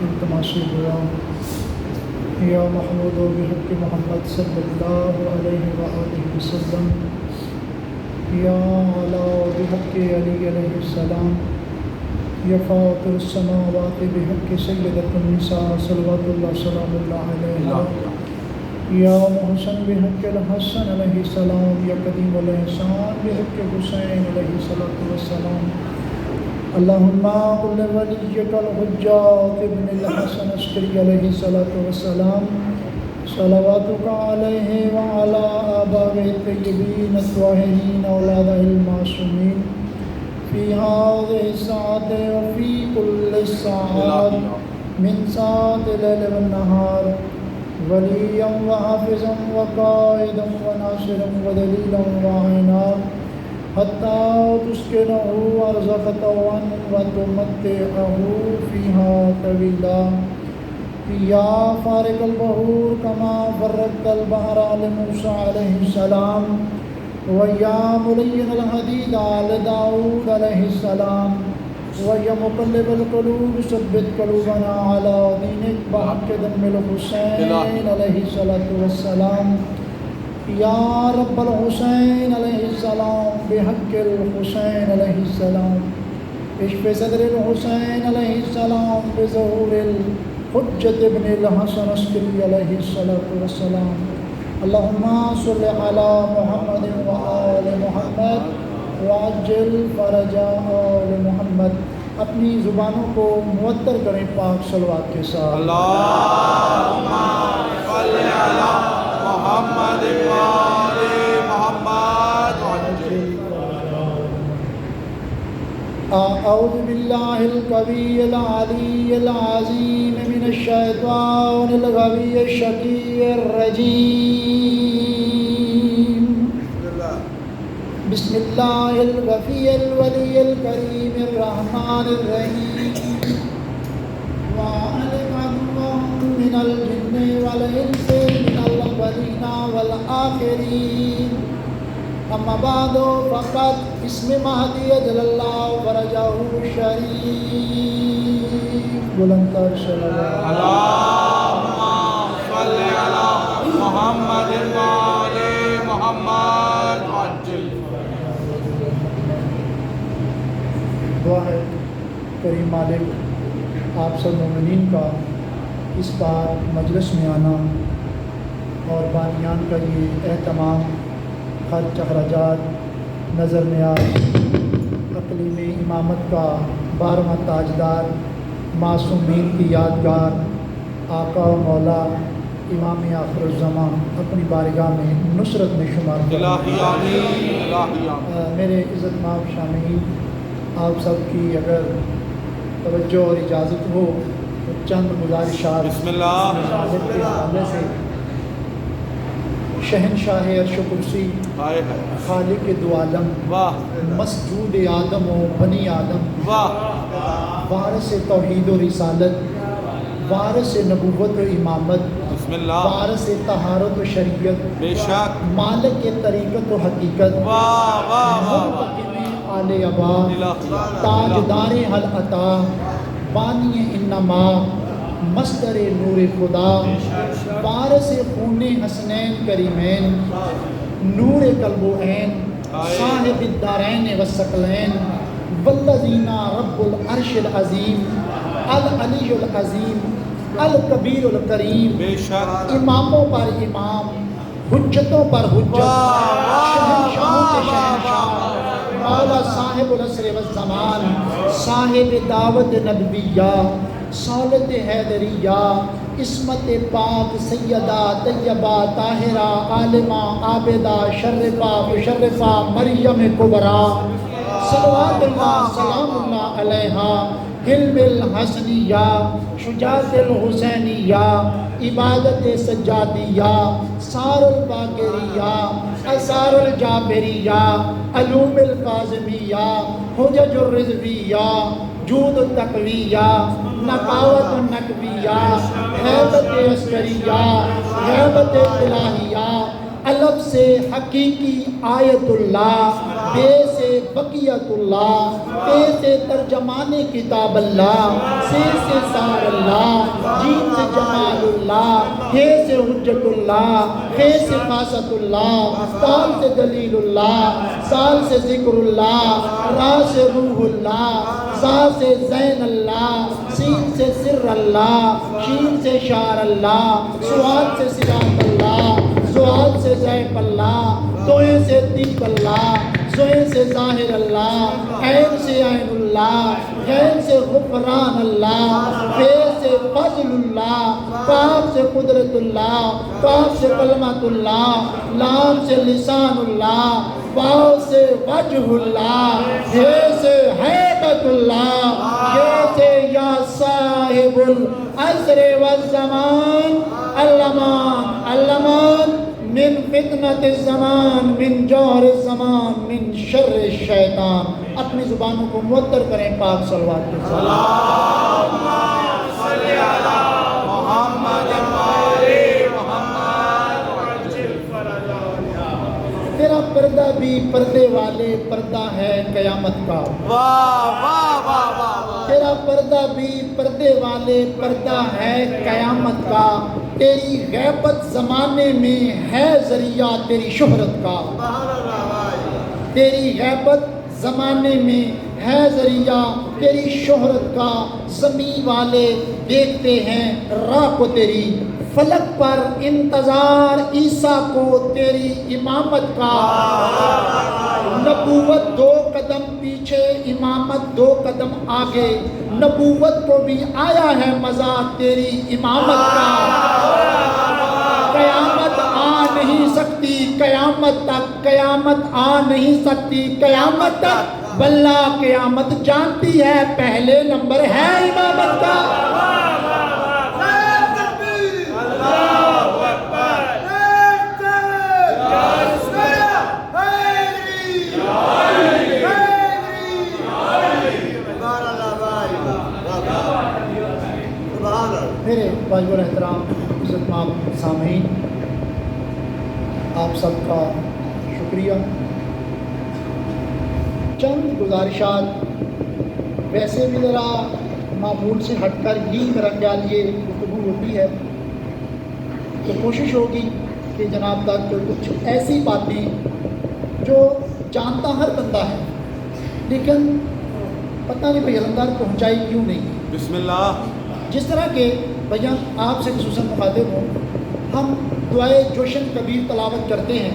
التماس دعا یا محمود و بحق محمد صلی اللہ علیہ وآلہ وسلم یا علی بحق علی علیہ السلام یا فاطر السماوات بحق سیدۃ النساء صلوات اللہ سلام اللہ علیہ یا محسن بحق الحسن علیہ السلام یا قدیم الاحسان بحق حسین علیہ السلام اللہم قل ولیک الحجات ابن الحسن عسکری علیہ السلام صلواتک علیہ وعلی آبائہ الطیبین الطاہرین اولادہ المعصومین فی هذه الساعة وفی کل الساعات من ساعة الليل والنہار ولیا وحافظا وقائدا وناصرا ودلیلا وعینا حتى تسكنه أرزك طوعا وتمتعه فيها طويلا يا فارق البحور كما فرقت البحر على موسى عليه السلام ويا ملين الحديد على داود عليه السلام ويا مقلب القلوب ثبت قلوبنا على دينك بحق دم الحسين عليه الصلاة والسلام یا رب الحسین علیہ السلام بحق الحسین علیہ السلام اشف صدر الحسین علیہ السلام بظہور الحجت ابن الحسن عسکری علیہ السلام اللہم صل علی محمد وآل محمد وعجل فرج آل محمد. اپنی زبانوں کو معطر کریں پاک صلوات کے ساتھ. اللہم صل علی محمد وآل محمد اعوذ باللہ القوی العلی العظیم من الشیطان الغوی الشقی الرجیم. بسم اللہ الغفی الولی الکریم الرحمن الرحیم. وَعَلِمَ اللَّهُ مِنَ الْجِنِّ وَالْإِنسِ مِنَ الْأَوَّلِينَ وَالْآخِرِينَ. اما بعد فقط بسم مہدی اجل اللہ فرجہ شریف. بلند تر صلی اللہم صل علی محمد وآل محمد عجل. دعا ہے کریم مالک آپ سب مومنین کا اس بار مجلس میں آنا اور بانیان کا یہ اہتمام، خرچ اخراجات، نظر نیاز، اقلیم امامت کا 12واں تاجدار، معصومین کی یادگار، آقا و مولا امام آخر الزمان اپنی بارگاہ میں نصرت میں شمار الہی آمین الہی آمین. میرے عزت مآب شامعین، آپ سب کی اگر توجہ اور اجازت ہو تو چند گزارشات بسم اللہ. حاضر کے حوالے سے. شہنشاہ عرش و کرسی، ہائے ہائے خالق دو عالم، واہ مسجود آدم و بنی آدم، واہ وارث توحید و رسالت، وارث نبوت و امامت، بسم اللہ. وارث طہارت و شریعت، بے شک مالک طریقت و حقیقت، واہ واہ واہ منتقم آل ابا، الہی تاجدار حل عطا، بانی انما، مصدر نور خدا، وارث خون حسنین کریمین، نور قلب و عین، صاحب الدارین والثقلین، والذین رب العرش العظیم، العلی العظیم، الکبیر الکریم. بے شک اماموں پر امام، حجتوں پر حجت، شہنشاہوں کے شہنشاہ، مولا صاحب العصر والزمان، صاحب دعوت نبویہ، سالت حیدریہ، عصمت پاک سیدہ طیبہ طاہرہ عالمہ عابدہ شرفہ مشرفہ مریم کبریٰ صلوات اللہ سلام اللہ علیہا، حلم الحسنیہ، شجاعت الحسینیہ، عبادت سجادیہ، سار الباقریہ، اثار الجابریہ، علوم القاظمیہ، حجج الرضویہ، جود التقویہ، نقاوت النقویہ، حیبت عسکریہ، حیبت الہیہ، علب سے حقیقی آیت اللہ، بے سے بقیت اللہ، تے سے ترجمان کتاب اللہ، سے سار اللہ، جیم سے جمال اللہ، ہے سے حجت اللہ، ہے سے خاصت اللہ، تال سے دلیل اللہ، سال سے ذکر اللہ، را سے روح اللہ، زا سے زین اللہ، سین سے سر اللہ، شین سے شار اللہ، سواد سے صراط اللہ، زواد سے زیب اللہ، توئے سے تیب اللہ، زوئے سے ظاہر اللہ، عین سے عین اللہ، غین سے غفران اللہ، فے سے فضل اللہ، کاف سے قدرت اللہ، کاف سے کلمت اللہ، لام سے لسان اللہ، واو سے وجہ اللہ، ہے سے حیبت اللہ، یہ سے یا صاحب العصر والزمان، اللامان اللامان من فتنة الزمان، من جوہر الزمان، من شر الشیطان۔ اپنی زبانوں کو معطر کریں پاک صلوات کے ساتھ۔ اللہم صلی علی محمد وآل محمد وعجل فرجنا۔ تیرا پردہ بھی پردے والے پردہ ہے قیامت کا، واہ واہ واہ واہ، تیرا پردہ بھی پردے والے پردہ ہے قیامت کا، تیری غیبت زمانے میں ہے ذریعہ تیری شہرت کا، تیری غیبت زمانے میں ہے ذریعہ تیری شہرت کا، زمین والے دیکھتے ہیں راہ کو تیری، فلک پر انتظار عیسیٰ کو تیری امامت کا، نبوت 2 قدم پیچھے امامت 2 قدم آگے، نبوت کو بھی آیا ہے مزہ تیری امامت کا، قیامت آ نہیں سکتی قیامت تک، قیامت آ نہیں سکتی قیامت تک، بلّہ قیامت جانتی ہے پہلے نمبر ہے امامت کا۔ میرے واجب الاحترام عزت مآب سامعین، آپ سب کا شکریہ۔ چند گزارشات ویسے بھی ذرا معمول سے ہٹ کر ہی میرا خیال یہ گفتگو ہوتی ہے، تو کوشش ہوگی کہ جناب تک کچھ ایسی باتیں جو جانتا ہر بندہ ہے لیکن پتہ نہیں بھائی علمدار پہنچائی کیوں نہیں۔ بسم اللہ۔ جس طرح کہ بھیا آپ سے خصوصاً مخاطب ہوں، ہم دعائے جوشن کبیر تلاوت کرتے ہیں،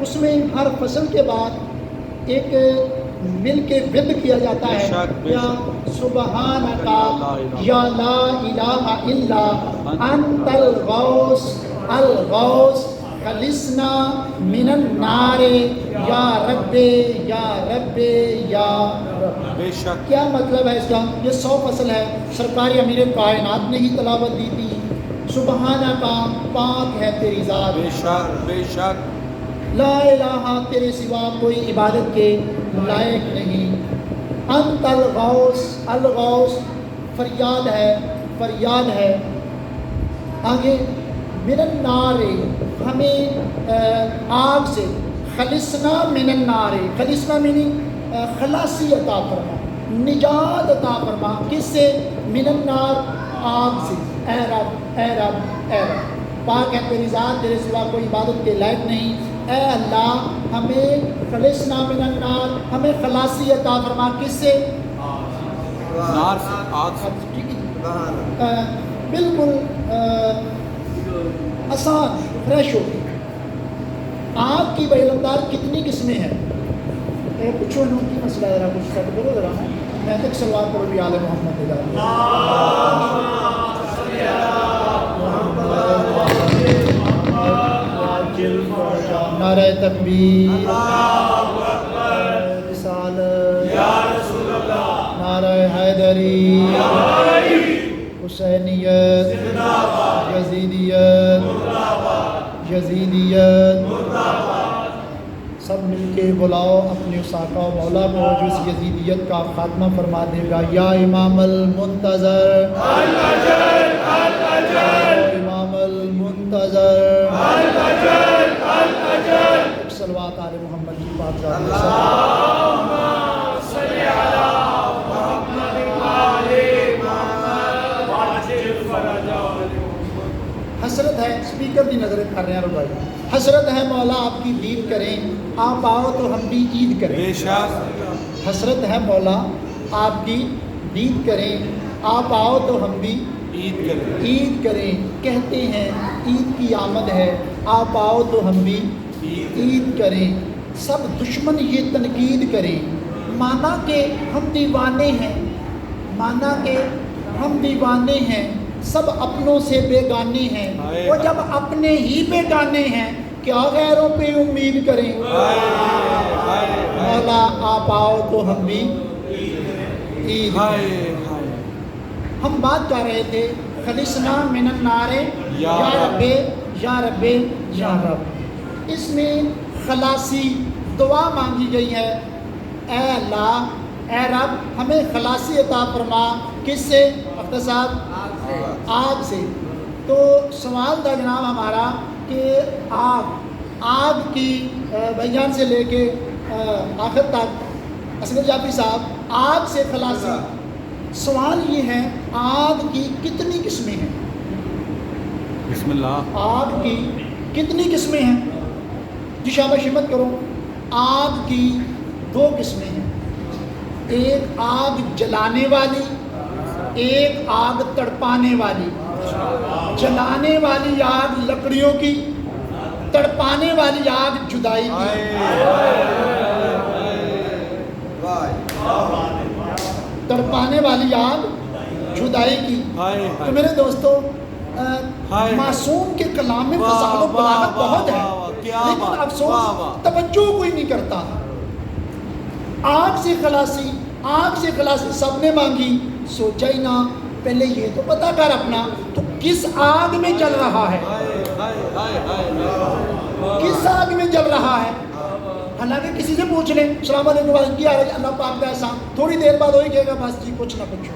اس میں ہر فصل کے بعد ایک مل کے ود کیا جاتا ہے، یا سبحانک یا لا الہ الا انت الغوث الغوث خلصنا من النار یا رب یا رب یا رب۔ بے شک کیا مطلب ہے اس کا؟ یہ 100 فصل ہے، سرکاری امیر کائنات نے ہی تلاوت دی تھی۔ سبحانہ کا پاک ہے تیری ذات، بے شک بے شک، لا الہ تیرے سوا کوئی عبادت کے لائق نہیں، انت الغوث الغوث فریاد ہے فریاد ہے۔ آگے من النار ہمیں آگ سے، خلصنا من النار، خلصنا میننگ خلاصی عطا فرما، نجات عطا فرما، کس سے؟ من النار آگ سے، اے رب اے رب اے رب، پاک ہے تیری ذات تیرے سوا کوئی عبادت کے لائق نہیں، اے اللہ ہمیں خلصنا من النار، ہمیں خلاصی عطا فرما، کس سے؟ نار سے، آگ سے۔ ٹھیک ہے، بالکل آسان فریش ہوگی۔ آگ کی علمدار کتنی قسمیں ہیں؟ پوچھو انہوں کی مسئلہ ذرا کچھ سب کرو ذرا، میں تک سلوات کرو بھی آل محمد نعرہ تکبیر، رسالت، نعرہ حیدری، حسینیت، یزیدیت، یزیدیت، سب مل کے بلاؤ اپنے اس آقا و مولا کو جو اس یزیدیت کا خاتمہ فرما دے گا۔ یا امام المنتظر، امام المنتظر، صلوات آل محمد کی پاک ذات۔ سپیکر کی نظر کر رہے ہیں بھائی. حسرت ہے مولا آپ کی دید کریں, آپ آؤ تو ہم بھی عید کریں. بے شک. حسرت ہے مولا آپ کی دید کریں, آپ آؤ تو ہم بھی عید کریں. عید کریں. کہتے ہیں عید کی آمد ہے, آپ آؤ تو ہم بھی عید کریں. سب دشمن یہ تنقید کریں, مانا کہ ہم دیوانے ہیں, مانا کہ ہم دیوانے ہیں, سب اپنوں سے بیگانے ہیں. وہ جب اپنے ہی بیگانے ہیں کیا غیروں پہ امید کریں. مولا آپ آؤ تو ہم بھی عید کریں. ہم بات کر رہے تھے خلصنا من النار یا رب یا رب یا رب. اس میں خلاصی دعا مانگی گئی ہے, اے اللہ اے رب ہمیں خلاصی عطا فرما. کس سے؟ اقتصاد آگ سے. تو سوال تھا جناب ہمارا کہ آگ کی بیان سے لے کے آخر تک اصغر جعفری صاحب آگ سے خلاصی. سوال یہ ہے آگ کی کتنی قسمیں ہیں؟ بسم اللہ. آگ کی کتنی قسمیں ہیں؟ جی شاباش ہمت کرو. آگ کی 2 قسمیں ہیں, ایک آگ جلانے والی, ایک آگ تڑپانے والی. جلانے والی آگ لکڑیوں کی, تڑپانے والی آگ جدائی کی. تڑپانے والی آگ جدائی کی. تو میرے دوستو معصوم کے کلام میں فصاحت و بلاغت بہت ہے, لیکن افسوس توجہ کوئی نہیں کرتا. آگ سے خلاصی, آگ سے خلاصی سب نے مانگی. سوچا ہی نہ پہلے یہ تو پتا کر اپنا تو کس آگ میں جل رہا ہے, کس آگ میں جل رہا ہے. حالانکہ کسی سے پوچھ لیں السلام علیکم کی آ رہی اللہ پاک کا احسان, تھوڑی دیر بعد وہی کہے گا بس جی کچھ نہ پوچھو.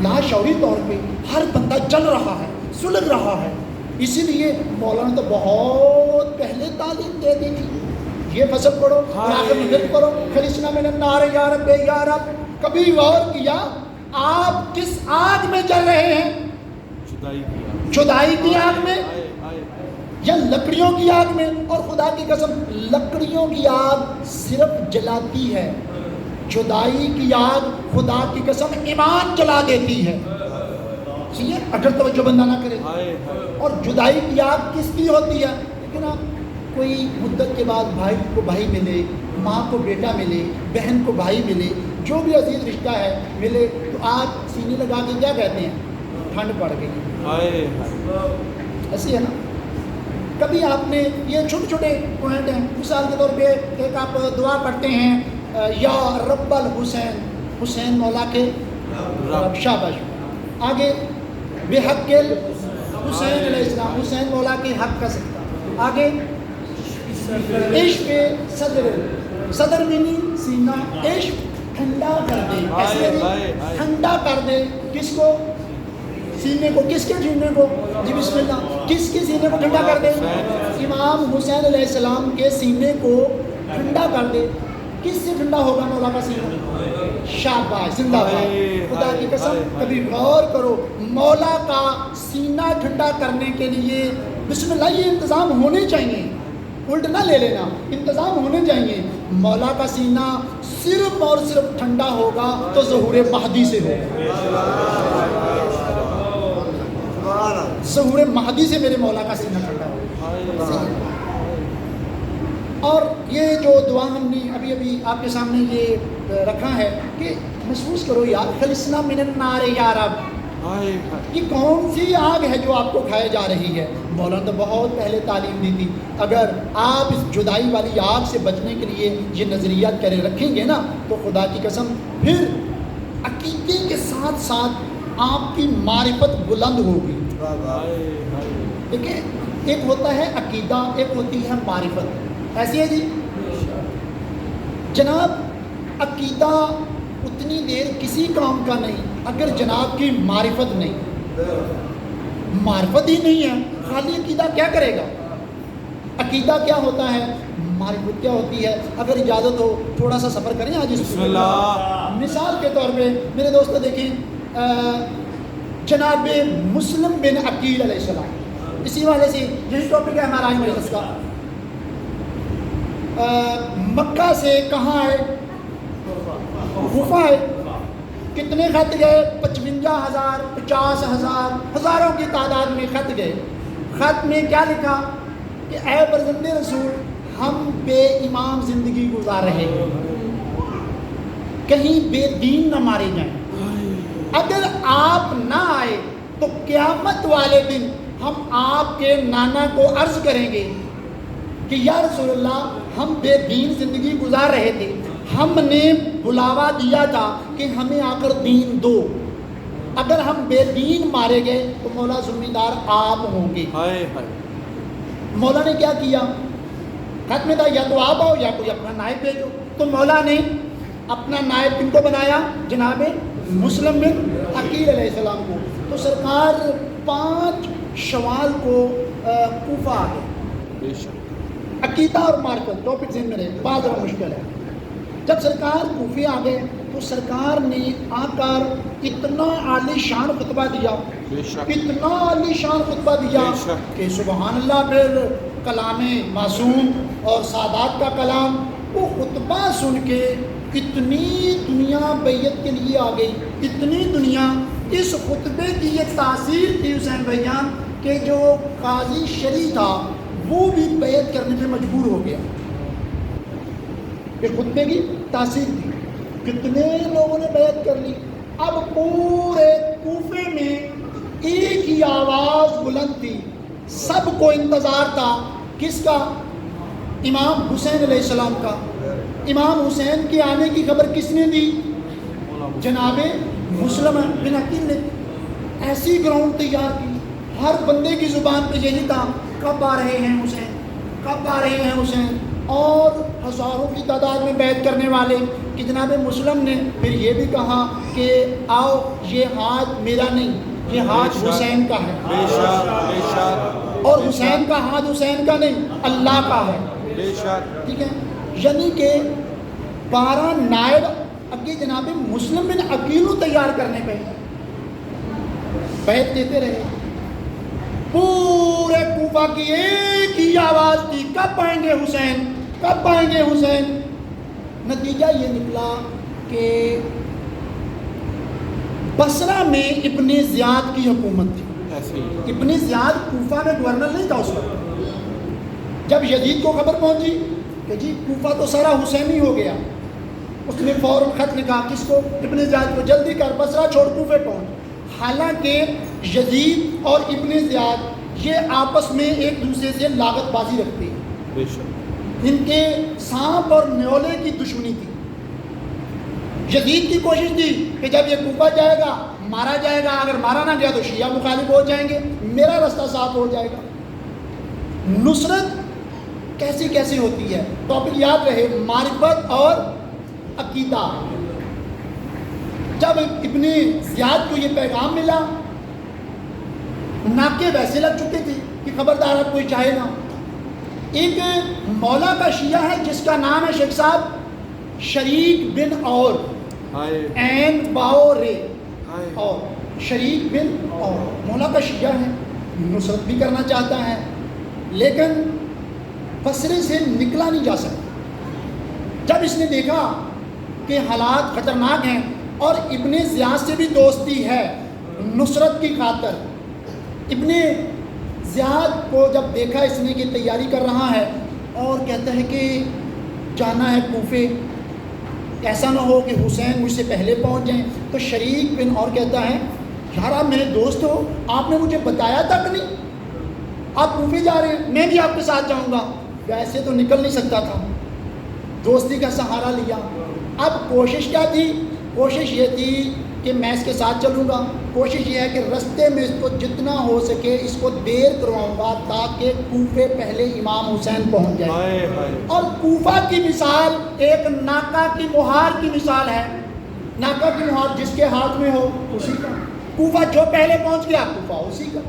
لاشعوری طور پہ ہر بندہ جل رہا ہے, سلگ رہا ہے. اسی لیے مولانا تو بہت پہلے تعلیم دے دی تھی, یہ فصل پڑھو اور آخر میں پھر پڑھو خلصنا من النار یا رب یا رب. کبھی غور کیا آپ کس آگ میں جل رہے ہیں؟ جدائی کی آگ میں یا لکڑیوں کی آگ میں؟ اور خدا کی قسم لکڑیوں کی آگ صرف جلاتی ہے, جدائی کی آگ خدا کی قسم ایمان جلا دیتی ہے. ٹھیک ہے اگر توجہ بندہ نہ کرے. اور جدائی کی آگ کس کی ہوتی ہے؟ لیکن آپ کوئی مدت کے بعد بھائی کو بھائی ملے, ماں کو بیٹا ملے, بہن کو بھائی ملے, جو بھی عزیز رشتہ ہے ملے, تو آپ سینے لگا کے کیا کہتے ہیں؟ ٹھنڈ پڑ گئی. ایسی ہے نا. کبھی آپ نے یہ چھوٹے چھوٹے پوائنٹ ہیں, مثال کے طور پہ ایک آپ دعا پڑھتے ہیں یا رب الحسین, حسین مولا کے رب. شاباش. آگے بے حق حسین علیہ السلام, حسین مولا کے حق کا سکتا. آگے عشق صدر, صدر مینی سینہ, عشق ٹھنڈا کر دے. ایسے ٹھنڈا کر دے کس کو؟ سینے کو. کس کے سینے کو؟ جی بسم اللہ. کس کے سینے کو ٹھنڈا کر دے؟ امام حسین علیہ السلام کے سینے کو ٹھنڈا کر دے. کس سے ٹھنڈا ہوگا مولا کا سینہ؟ شاباش, زندہ باد. خدا کی قسم کبھی غور کرو, مولا کا سینہ ٹھنڈا کرنے کے لیے بسم اللہ یہ انتظام ہونے چاہیے, الٹ نہ لے لینا, انتظام ہونے چاہیے. مولا کا سینہ صرف اور صرف ٹھنڈا ہوگا تو ظہور مہدی سے ہوگا. ظہور مہدی سے میرے مولا کا سینہ ٹھنڈا ہوگا. اور یہ جو دعا ہم نے ابھی ابھی آپ کے سامنے یہ رکھا ہے کہ محسوس کرو یار خلصنا من النار یا رب, یہ کون سی آگ ہے جو آپ کو کھائے جا رہی ہے؟ مولانا تو بہت پہلے تعلیم دی تھی. اگر آپ اس جدائی والی آگ سے بچنے کے لیے یہ نظریات کرے رکھیں گے نا تو خدا کی قسم پھر عقیدے کے ساتھ ساتھ آپ کی معرفت بلند ہوگی. دیکھیں ایک ہوتا ہے عقیدہ, ایک ہوتی ہے معرفت. ایسی ہے جی جناب, عقیدہ اتنی دیر کسی کام کا نہیں اگر جناب کی معرفت نہیں, معرفت ہی نہیں ہے خالی عقیدہ کیا کرے گا؟ عقیدہ کیا ہوتا ہے, معرفت کیا ہوتی ہے؟ اگر اجازت ہو تھوڑا سا سفر کریں آج اس بسم اللہ. مثال کے طور پہ میرے دوستو دیکھیں جناب مسلم بن عقیل علیہ السلام, اسی والے سے یہی ٹاپک ہے ہمارا مجلس کا. مکہ سے کہاں ہے؟ کوفہ ہے. کتنے خط گئے؟ 55,000 50,000 ہزاروں کی تعداد میں خط گئے. خط میں کیا لکھا کہ اے فرزند رسول ہم بے امام زندگی گزار رہے ہیں، کہیں بے دین نہ مارے جائیں. اگر آپ نہ آئے تو قیامت والے دن ہم آپ کے نانا کو عرض کریں گے کہ یا رسول اللہ ہم بے دین زندگی گزار رہے تھے، ہم نے بلاوا دیا تھا کہ ہمیں آ کر دین دو. اگر ہم بے دین مارے گئے تو مولا ذمہ دار آپ ہوں گے. مولا نے کیا کیا؟ خط میں تھا یا تو آپ آؤ یا کوئی اپنا نائب بھیجو. تو مولا نے اپنا نائب کن کو بنایا؟ جناب مسلم بن عقیل علیہ السلام کو. تو سرکار 5 شوال کو کوفہ آ گئے. عقیدہ اور مارکت ٹاپک ذہن میں رہے، بات ذرا مشکل ہے. جب سرکار کوفے آ گئے تو سرکار نے آ کر اتنا عالی شان خطبہ دیا، اتنا عالی شان خطبہ دیا کہ سبحان اللہ. پھر کلام معصوم اور سادات کا کلام، وہ خطبہ سن کے اتنی دنیا بیعت کے لیے آ گئی، اتنی دنیا. اس خطبے کی یہ تاثیر تھی حسین بھائیان کہ جو قاضی شرعی تھا وہ بھی بیعت کرنے پہ مجبور ہو گیا. یہ خطبے کی تاثیر تھی، کتنے لوگوں نے بیعت کر لی. اب پورے کوفے میں ایک ہی آواز بلند تھی، سب کو انتظار تھا. کس کا؟ امام حسین علیہ السلام کا. امام حسین کے آنے کی خبر کس نے دی؟ جناب مسلم بن عقیل نے. ایسی گراؤنڈ تیار کی، ہر بندے کی زبان پہ یہی تھا کب آ رہے ہیں حسین، کب آ رہے ہیں حسین. اور ہزاروں کی تعداد میں بیعت کرنے والے کہ جناب مسلم نے پھر یہ بھی کہا کہ آؤ یہ ہاتھ میرا نہیں، یہ ہاتھ حسین کا ہے، اور حسین کا ہاتھ حسین کا نہیں اللہ کا ہے. ٹھیک ہے، یعنی کہ 12 نائب اگے جناب مسلم بن عقیل تیار کرنے پہ بیعت دیتے رہے. پورے کوفہ کی ایک ہی آواز تھی کب آئیں گے حسین، کب آئیں گے حسین. نتیجہ یہ نکلا کہ بصرہ میں ابن زیاد کی حکومت تھی. ابن زیاد کوفہ میں گورنر نہیں تھا اس وقت. جب یزید کو خبر پہنچی کہ جی کوفہ تو سارا حسینی ہو گیا، اس نے فوراً خط لکھا کس کو؟ ابن زیاد کو، جلدی کر بصرہ چھوڑ کوفے پہنچ. حالانکہ یزید اور ابن زیاد یہ آپس میں ایک دوسرے سے لاگت بازی رکھتے ہیں، ان کے سانپ اور نیولے کی دشمنی تھی. یزید کی کوشش تھی کہ جب یہ کوفہ جائے گا مارا جائے گا، اگر مارا نہ گیا تو شیعہ مخالف ہو جائیں گے، میرا رستہ صاف ہو جائے گا. نصرت کیسی کیسی ہوتی ہے، ٹاپک یاد رہے، معرفت اور عقیدہ. جب ابن زیاد کو یہ پیغام ملا، ناکے ویسے لگ چکے تھے کہ خبردار اب کوئی چاہے نہ. ایک مولا کا شیعہ ہے جس کا نام ہے شیخ صاحب شریک بن اور این باؤ رے، اور شریک بن اور مولا کا شیعہ ہے، نصرت بھی کرنا چاہتا ہے لیکن بصرے سے نکلا نہیں جا سکتا. جب اس نے دیکھا کہ حالات خطرناک ہیں اور ابن زیاد سے بھی دوستی ہے نصرت کی خاطر، ابن زیاد کو جب دیکھا اس نے کہ تیاری کر رہا ہے اور کہتا ہے کہ جانا ہے کوفے، ایسا نہ ہو کہ حسین مجھ سے پہلے پہنچ جائیں. تو شریک بن اور کہتا ہے یار آپ میرے دوست ہو، آپ نے مجھے بتایا تک نہیں، آپ کوفے جا رہے ہیں، میں بھی آپ کے ساتھ جاؤں گا. ویسے تو نکل نہیں سکتا تھا، دوستی کا سہارا لیا. اب کوشش کیا تھی؟ کوشش یہ تھی کہ میں اس کے ساتھ چلوں گا. کوشش یہ ہے کہ رستے میں اس کو جتنا ہو سکے اس کو دیر کرواؤں گا تاکہ کوفے پہلے امام حسین پہنچ جائے. اور کوفہ کی مثال ایک ناکا کی مہار کی مثال ہے. ناکا کی مہار جس کے ہاتھ میں ہو اسی کا. کوفہ جو پہلے پہنچ گیا کوفہ اسی کا.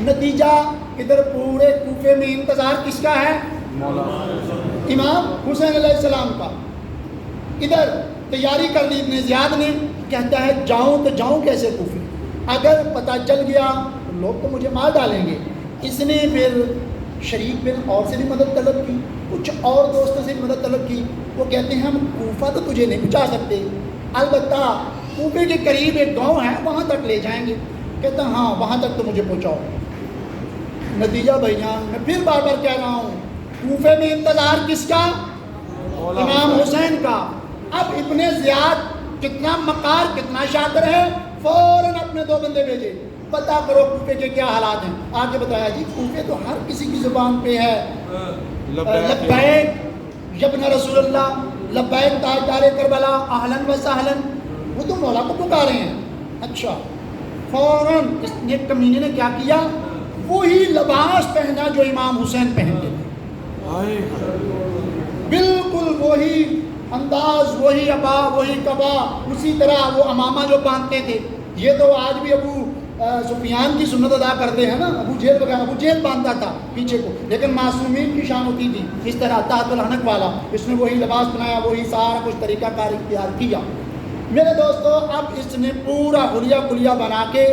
نتیجہ ادھر پورے کوفے میں انتظار کس کا ہے؟ امام حسین علیہ السلام کا. ادھر تیاری کر لی ابن زیاد نے، کہتا ہے جاؤں تو جاؤں کیسے کوفے، اگر پتہ چل گیا تو لوگ تو مجھے مار ڈالیں گے، اس نے پھر شریک بن اور سے بھی مدد طلب کی، کچھ اور دوستوں سے بھی مدد طلب کی. وہ کہتے ہیں ہم کوفہ تو تجھے نہیں پہنچا سکتے، البتہ کوفے کے قریب ایک گاؤں ہے وہاں تک لے جائیں گے. کہتا ہاں وہاں تک تو مجھے پہنچاؤ. نتیجہ بھائیان میں پھر بار بار کہہ رہا ہوں، کوفے میں انتظار کس کا؟ امام حسین کا. اب ابن زیاد کتنا مکار، کتنا شاطر ہے، فوراً اپنے 2 بندے بھیجے، پتہ کرو کوفے کے کیا حالات ہیں. آگے بتایا جی کوفے تو ہر کسی کی زبان پہ ہے، لبیک ابن رسول اللہ، لبیک تاجدار کربلا، اہلاً و سہلاً. وہ تو مولا کو پکارے ہیں. اچھا، فوراً اس نے کمینے نے کیا کیا؟ وہی لباس پہنا جو امام حسین پہنتے تھے، بالکل وہی انداز، وہی عبا، وہی قبا، اسی طرح وہ امامہ جو باندھتے تھے. یہ تو آج بھی ابو سفیان کی سنت ادا کرتے ہیں نا، ابو جہل وغیرہ. ابو جہل باندھتا تھا پیچھے کو، لیکن معصومین کی شان ہوتی تھی اس طرح تحت الحنک والا. اس نے وہی لباس بنایا، وہی سارا کچھ طریقہ کار اختیار کیا. میرے دوستو اب اس نے پورا حلیہ کلیہ بنا کے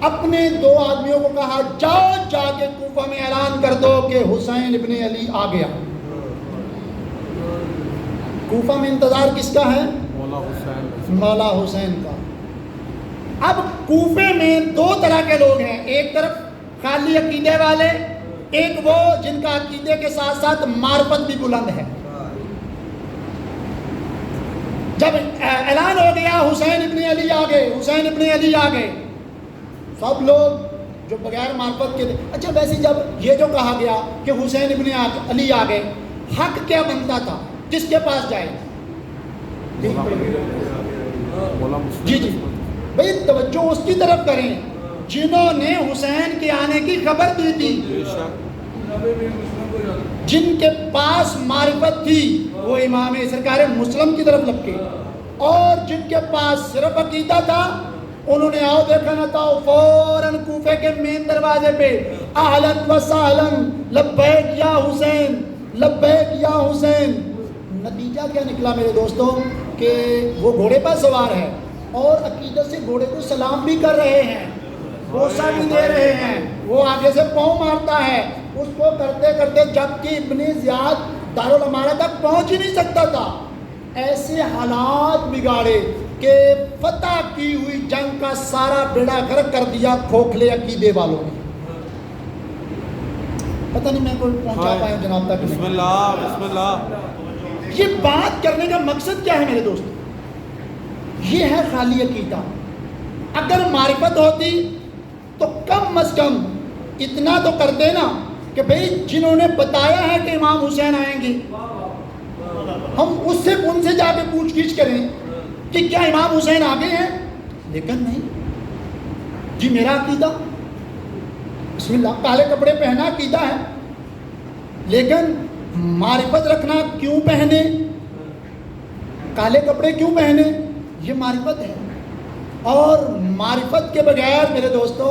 اپنے 2 آدمیوں کو کہا جاؤ جا کے کوفہ میں اعلان کر دو کہ حسین ابن علی آ گیا. کوفہ میں انتظار کس کا ہے؟ مولا حسین کا. اب کوفے میں 2 طرح کے لوگ ہیں، ایک طرف خالی عقیدے والے، ایک وہ جن کا عقیدے کے ساتھ ساتھ معرفت بھی بلند ہے. جب اعلان ہو گیا حسین ابن علی آ گئے، حسین ابن علی آ گئے، سب لوگ جو بغیر معرفت کے تھے. اچھا ویسے جب یہ جو کہا گیا کہ حسین ابن علی آ گئے، حق کیا بنتا تھا؟ کس کے پاس جائے؟ جی جی بھئی توجہ اس کی طرف کریں جنہوں نے حسین کے آنے کی خبر دی تھی، جن کے پاس معرفت تھی وہ امام سرکار مسلم کی طرف لپکے، اور جن کے پاس صرف عقیدہ تھا انہوں نے آؤ دیکھا نہ تھا فوراً کوفے کے مین دروازے پہ اہلاً و سہلاً لبیک یا حسین، لبیک یا حسین. نتیجہ کیا نکلا میرے دوستوں کہ وہ گھوڑے پر سوار ہے اور عقیدت سے گھوڑے کو سلام بھی کر رہے ہیں، بوسہ بھی دے رہے ہیں، وہ آگے سے پاؤں مارتا ہے. اس کو کرتے کرتے جب کہ ابن زیاد دارالامارہ تک پہنچ ہی نہیں سکتا تھا، ایسے حالات بگاڑے کہ فتح کی ہوئی جنگ کا سارا بیڑا غرق کر دیا کھوکھلے عقیدے والوں نے. پتہ نہیں میں کوئی پہنچا پایا جناب تک. بسم اللہ بسم اللہ. یہ بات کرنے کا مقصد کیا ہے میرے دوست؟ یہ ہے خالی عقیدہ. اگر معرفت ہوتی تو کم از کم اتنا تو کرتے نا کہ بھئی جنہوں نے بتایا ہے کہ امام حسین آئیں گے ہم ان سے جا کے پوچھ گچھ کریں کہ کیا امام حسین آ گئے ہیں. لیکن نہیں جی، میرا عقیدہ بسم اللہ، کالے کپڑے پہنا عقیدہ ہے، لیکن معرفت رکھنا کیوں پہنے، کالے کپڑے کیوں پہنے، یہ معرفت ہے. اور معرفت کے بغیر میرے دوستو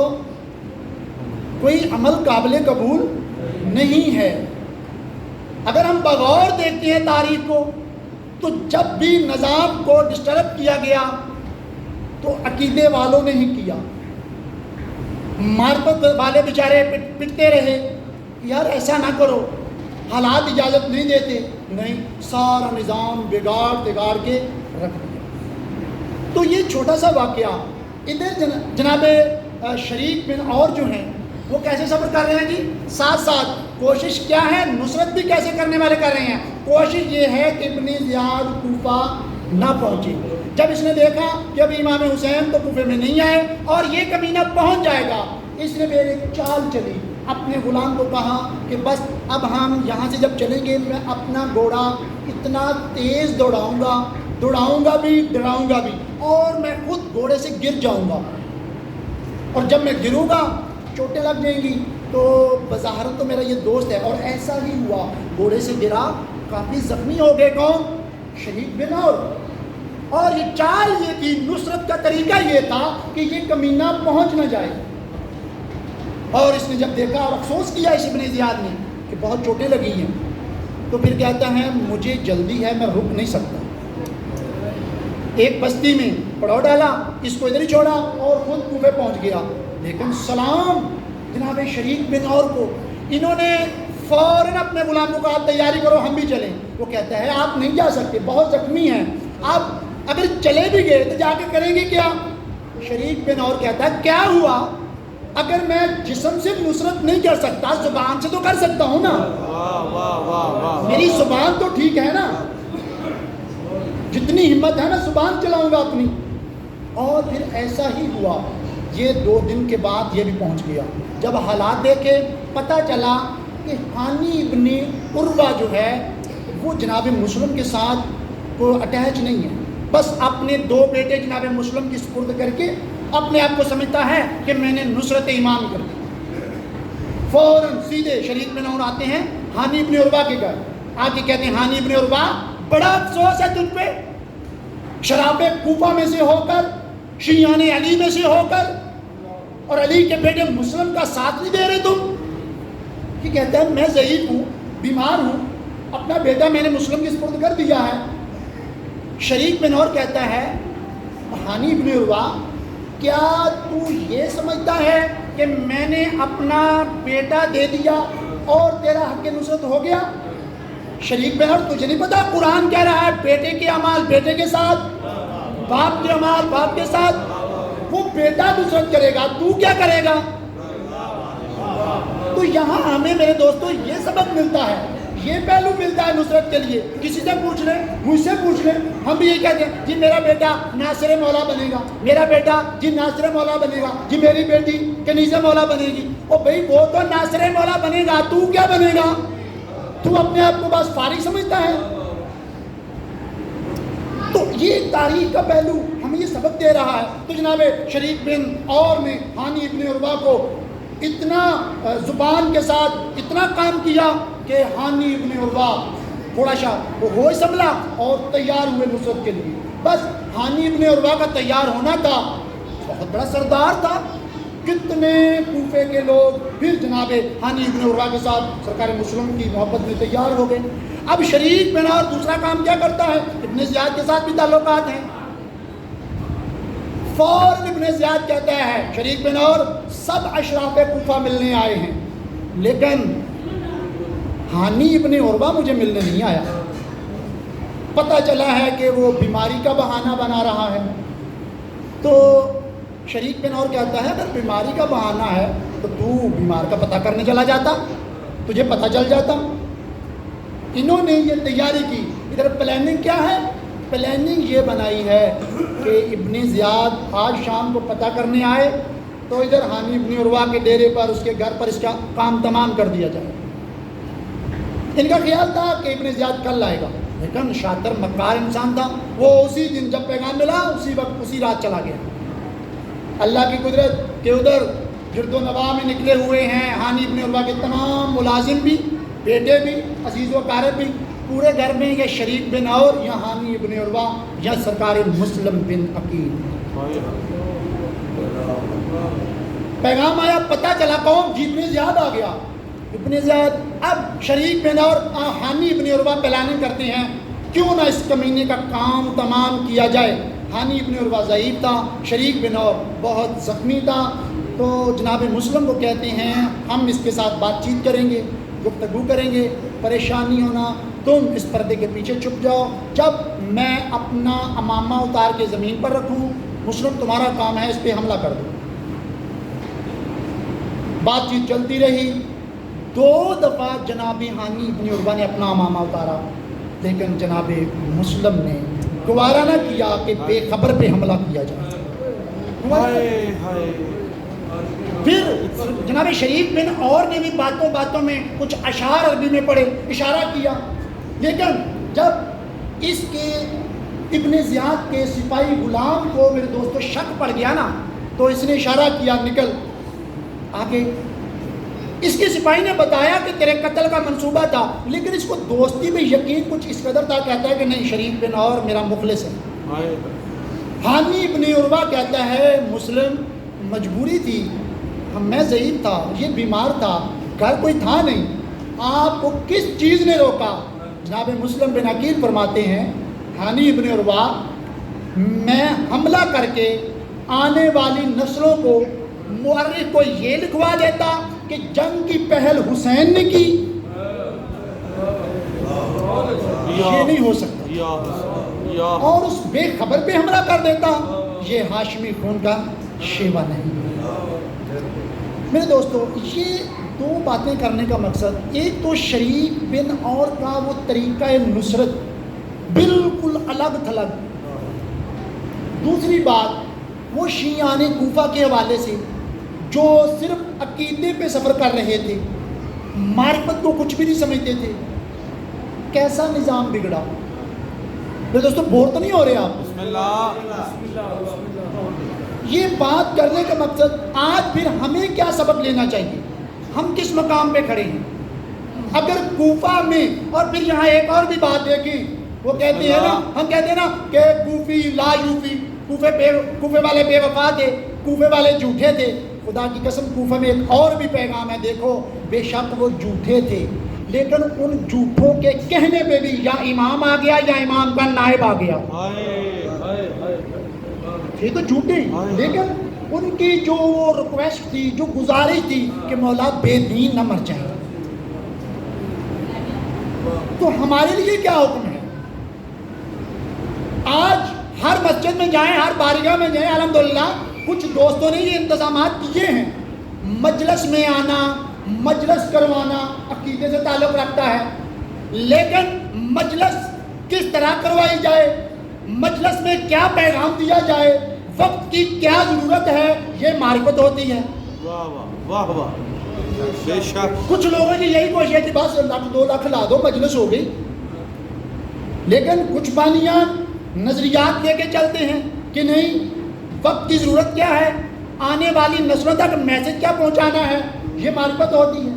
کوئی عمل قابل قبول نہیں ہے. اگر ہم بغور دیکھتے ہیں تاریخ کو تو جب بھی نظام کو ڈسٹرب کیا گیا تو عقیدے والوں نے ہی کیا. معرفت والے بیچارے پٹتے رہے، یار ایسا نہ کرو، حالات اجازت نہیں دیتے، نہیں، سارا نظام بگاڑ کے رکھ دیا. تو یہ چھوٹا سا واقعہ. ادھر جناب شریک بن اور جو ہیں وہ کیسے صبر کر رہے ہیں جی؟ ساتھ ساتھ کوشش کیا ہے؟ نصرت بھی کیسے کرنے والے کر رہے ہیں؟ کوشش یہ ہے کہ ابن زیاد کوفہ نہ پہنچے. جب اس نے دیکھا کہ ابھی امام حسین تو کوفے میں نہیں آئے اور یہ کمینہ پہنچ جائے گا، اس نے پھر ایک چال چلی، اپنے غلام کو کہا کہ بس اب ہم یہاں سے جب چلیں گے میں اپنا گھوڑا اتنا تیز دوڑاؤں گا بھی ڈراؤں گا بھی، اور میں خود گھوڑے سے گر جاؤں گا، اور جب میں گروں گا چوٹیں لگ جائیں گی تو بظاہر تو میرا یہ دوست ہے. اور ایسا ہی ہوا، گھوڑے سے گرا، کافی زخمی ہو گئے. کون؟ شہید بن اور یہ چال یہ تھی، نصرت کا طریقہ یہ تھا کہ یہ کمینہ پہنچ نہ جائے. اور اس نے جب دیکھا اور افسوس کیا اس ابن زیاد نے کہ بہت چوٹیں لگی ہیں، تو پھر کہتا ہے مجھے جلدی ہے، میں رک نہیں سکتا. ایک بستی میں پڑاؤ ڈالا، اس کو ادھر ہی چھوڑا اور خود کوفے پہنچ گیا. لیکن سلام جناب شریک بن اور کو انہوں نے فوراً اپنے غلام کو کہا تیاری کرو ہم بھی چلیں. وہ کہتا ہے آپ نہیں جا سکتے, بہت زخمی ہیں, آپ اگر چلے بھی گئے تو جا کے کریں گے کیا؟ شریک بن اور کہتا ہے کیا ہوا, اگر میں جسم سے نصرت نہیں کر سکتا زبان سے تو کر سکتا ہوں نا, میری زبان تو ٹھیک ہے نا, جتنی ہمت ہے نا زبان چلاؤں گا اپنی. اور پھر ایسا ہی ہوا. یہ 2 دن کے بعد یہ بھی پہنچ گیا. جب حالات دیکھے پتہ چلا کہ ہانی ابن عروہ جو ہے وہ جناب مسلم کے ساتھ کوئی اٹیچ نہیں ہے, بس اپنے 2 بیٹے جناب مسلم کی سپرد کر کے اپنے آپ کو سمجھتا ہے کہ میں نے نصرت ایمان کر دی. فوراً سیدھے شریک بن اور آتے ہیں ہانی ابن عروہ کے گھر, آ کے کہتے ہیں ہانی ابن عروہ بڑا افسوس ہے تجھ پہ, شراب کوفہ میں سے ہو کر, شیعان علی میں سے ہو کر, اور علی کے بیٹے مسلم کا ساتھ نہیں دے رہے تم. کہ کہتا ہے میں ضعیف ہوں, بیمار ہوں, اپنا بیٹا میں نے مسلم کی سپرد کر دیا ہے. شریک بن اور کہتا ہے ہانی ابن عروہ کیا تو یہ سمجھتا ہے کہ میں نے اپنا بیٹا دے دیا اور تیرا حق نصرت ہو گیا؟ شریک بن اور تجھے نہیں پتا قرآن کہہ رہا ہے بیٹے کے اعمال بیٹے کے ساتھ, باپ کے اعمال باپ کے ساتھ. وہ بیٹا نصرت کرے گا, تو کیا کرے گا؟ تو یہاں ہمیں میرے دوستو یہ سبق ملتا ہے, یہ پہلو ملتا ہے نصرت کے لیے. کسی سے پوچھ لیں, مجھ سے پوچھ لیں, ہم بھی یہ کہتے ہیں جی میرا بیٹا ناصر مولا بنے گا, میرا بیٹا جی ناصر مولا بنے گا, جی میری بیٹی کنیز مولا بنے گی. او بھائی وہ تو ناصر مولا بنے گا, تو کیا بنے گا؟ تو اپنے آپ کو بس فارغ سمجھتا ہے. تو یہ تاریخ کا پہلو ہمیں یہ سبق دے رہا ہے. تو جناب شریک بن اور نے ہانی ابن عروہ کو اتنا زبان کے ساتھ اتنا کام کیا کہ ہانی ابن عروہ تھوڑا سا وہ ہوش سنبھلا اور تیار ہوئے نصرت کے لیے. بس ہانی ابن عروہ کا تیار ہونا تھا, بہت بڑا سردار تھا. کتنے کوفے کے لوگ پھر جناب ہانی ابن عروہ کے ساتھ سرکار مسلم کی محبت میں تیار ہو گئے. اب شریک بن اور دوسرا کام کیا کرتا ہے, ابن زیاد کے ساتھ بھی تعلقات ہیں. فوراً ابن زیاد کہتا ہے شریک بن اور سب اشراف کوفہ ملنے آئے ہیں, لیکن ہانی ابن عروہ مجھے ملنے نہیں آیا. پتہ چلا ہے کہ وہ بیماری کا بہانہ بنا رہا ہے. تو شریک بن اور کہتا ہے اگر بیماری کا بہانہ ہے تو تو بیمار کا پتہ کرنے چلا جاتا, تجھے پتہ چل جاتا. انہوں نے یہ تیاری کی. ادھر پلاننگ کیا ہے؟ پلاننگ یہ بنائی ہے کہ ابن زیاد آج شام کو پتہ کرنے آئے تو ادھر ہانی ابن عروہ کے ڈیرے پر اس کے گھر پر اس کا کام تمام کر دیا جائے. ان کا خیال تھا کہ ابن زیاد کل آئے گا, لیکن شاطر مکار انسان تھا, وہ اسی دن جب پیغام ملا اسی وقت اسی رات چلا گیا. اللہ کی قدرت کہ ادھر گرد و نواح میں نکلے ہوئے ہیں ہانی ابن عروہ کے تمام ملازم بھی, بیٹے بھی, عزیز و اقارب بھی. پورے گھر میں یہ شریک بن اور یا ہانی ابن عروہ یا سرکار مسلم بن عقیل. پیغام آیا, پتہ چلا قوم جی ابن زیاد آ گیا. ابن زیاد اب شریک بن اور ہانی ابن عروہ پلاننگ کرتے ہیں کیوں نہ اس کمینے کا کام تمام کیا جائے. ہانی ابن عروہ ضعیف تھا, شریک بن اور بہت زخمی تھا. تو جناب مسلم کو کہتے ہیں ہم اس کے ساتھ بات چیت کریں گے, گفتگو کریں گے, پریشان نہیں ہونا, تم اس پردے کے پیچھے چھپ جاؤ. جب میں اپنا امامہ اتار کے زمین پر رکھوں, مسلم تمہارا کام ہے اس پہ حملہ کر دو. بات چیت چلتی رہی. 2 دفعہ جناب ہانی ابن عروہ نے اپنا امامہ اتارا, لیکن جناب مسلم نے گوارا نہ کیا کہ بے خبر پہ حملہ کیا جائے. پھر جناب شریک بن اور نے بھی باتوں میں کچھ اشعار عربی میں پڑھے, اشارہ کیا, لیکن جب اس کے ابن زیاد کے سپاہی غلام کو میرے دوستو شک پڑ گیا نا, تو اس نے اشارہ کیا نکل آگے. اس کے سپاہی نے بتایا کہ تیرے قتل کا منصوبہ تھا, لیکن اس کو دوستی میں یقین کچھ اس قدر تھا, کہتا ہے کہ نہیں شریک بن اور میرا مخلص ہے. ہانی ابن عروہ کہتا ہے مسلم مجبوری تھی, میں ضعیف تھا, یہ بیمار تھا, گھر کوئی تھا نہیں, آپ کو کس چیز نے روکا؟ جناب مسلم بن عقیل فرماتے ہیں ہانی ابن عروہ میں حملہ کر کے آنے والی نسلوں کو مورخ کو یہ لکھوا دیتا کہ جنگ کی پہل حسین نے کی، یہ نہیں ہو سکتا، اور اس بے خبر پہ حملہ کر دیتا، یہ ہاشمی خون کا شیوا نہیں۔ میرے دوستو، یہ دو باتیں کرنے کا مقصد، ایک تو شریک بن اور کا وہ طریقہ نصرت بالکل الگ تھلگ، دوسری بات وہ شیعان کوفہ کے حوالے سے جو صرف عقیدے پہ سفر کر رہے تھے، معرفت کو کچھ بھی نہیں سمجھتے تھے، کیسا نظام بگڑا۔ میرے دوستو، بور تو نہیں ہو رہے آپ؟ بسم اللہ۔ یہ بات کرنے کا مقصد، آج پھر ہمیں کیا سبق لینا چاہیے، ہم کس مقام پہ کھڑے ہیں۔ اگر کوفہ میں، اور پھر یہاں ایک اور بھی بات دیکھی، وہ کہتے ہیں نا، ہم کہتے ہیں نا کہ کوفی لا یوفی، کوفے والے بے وفا تھے، کوفے والے جھوٹے تھے۔ خدا کی قسم، کوفہ میں ایک اور بھی پیغام ہے، دیکھو بے شک وہ جھوٹے تھے، لیکن ان جھوٹوں کے کہنے پہ بھی یا امام آ گیا یا امام کا نائب آ گیا، یہ تو جھوٹے، لیکن ان کی جو ریکویسٹ تھی، جو گزارش تھی کہ مولا بے دین نہ مر جائے۔ تو ہمارے لیے کیا حکم ہے؟ آج ہر مسجد میں جائیں، ہر بارگاہ میں جائیں، الحمدللہ کچھ دوستوں نے یہ انتظامات کیے ہیں، مجلس میں آنا، مجلس کروانا عقیدے سے تعلق رکھتا ہے، لیکن مجلس کس طرح کروائی جائے، مجلس میں کیا پیغام دیا جائے، وقت کی کیا ضرورت ہے، یہ معرفت ہوتی ہے۔ واہ واہ واہ واہ، بے شک۔ کچھ لوگوں کی یہی کوشش ہے کہ بس 1,00,000 2,00,000 لا دو، مجلس ہو گئی، لیکن کچھ بانیان نظریات لے کے چلتے ہیں کہ نہیں، وقت کی ضرورت کیا ہے، آنے والی نسلوں تک میسج کیا پہنچانا ہے، یہ معرفت ہوتی ہے۔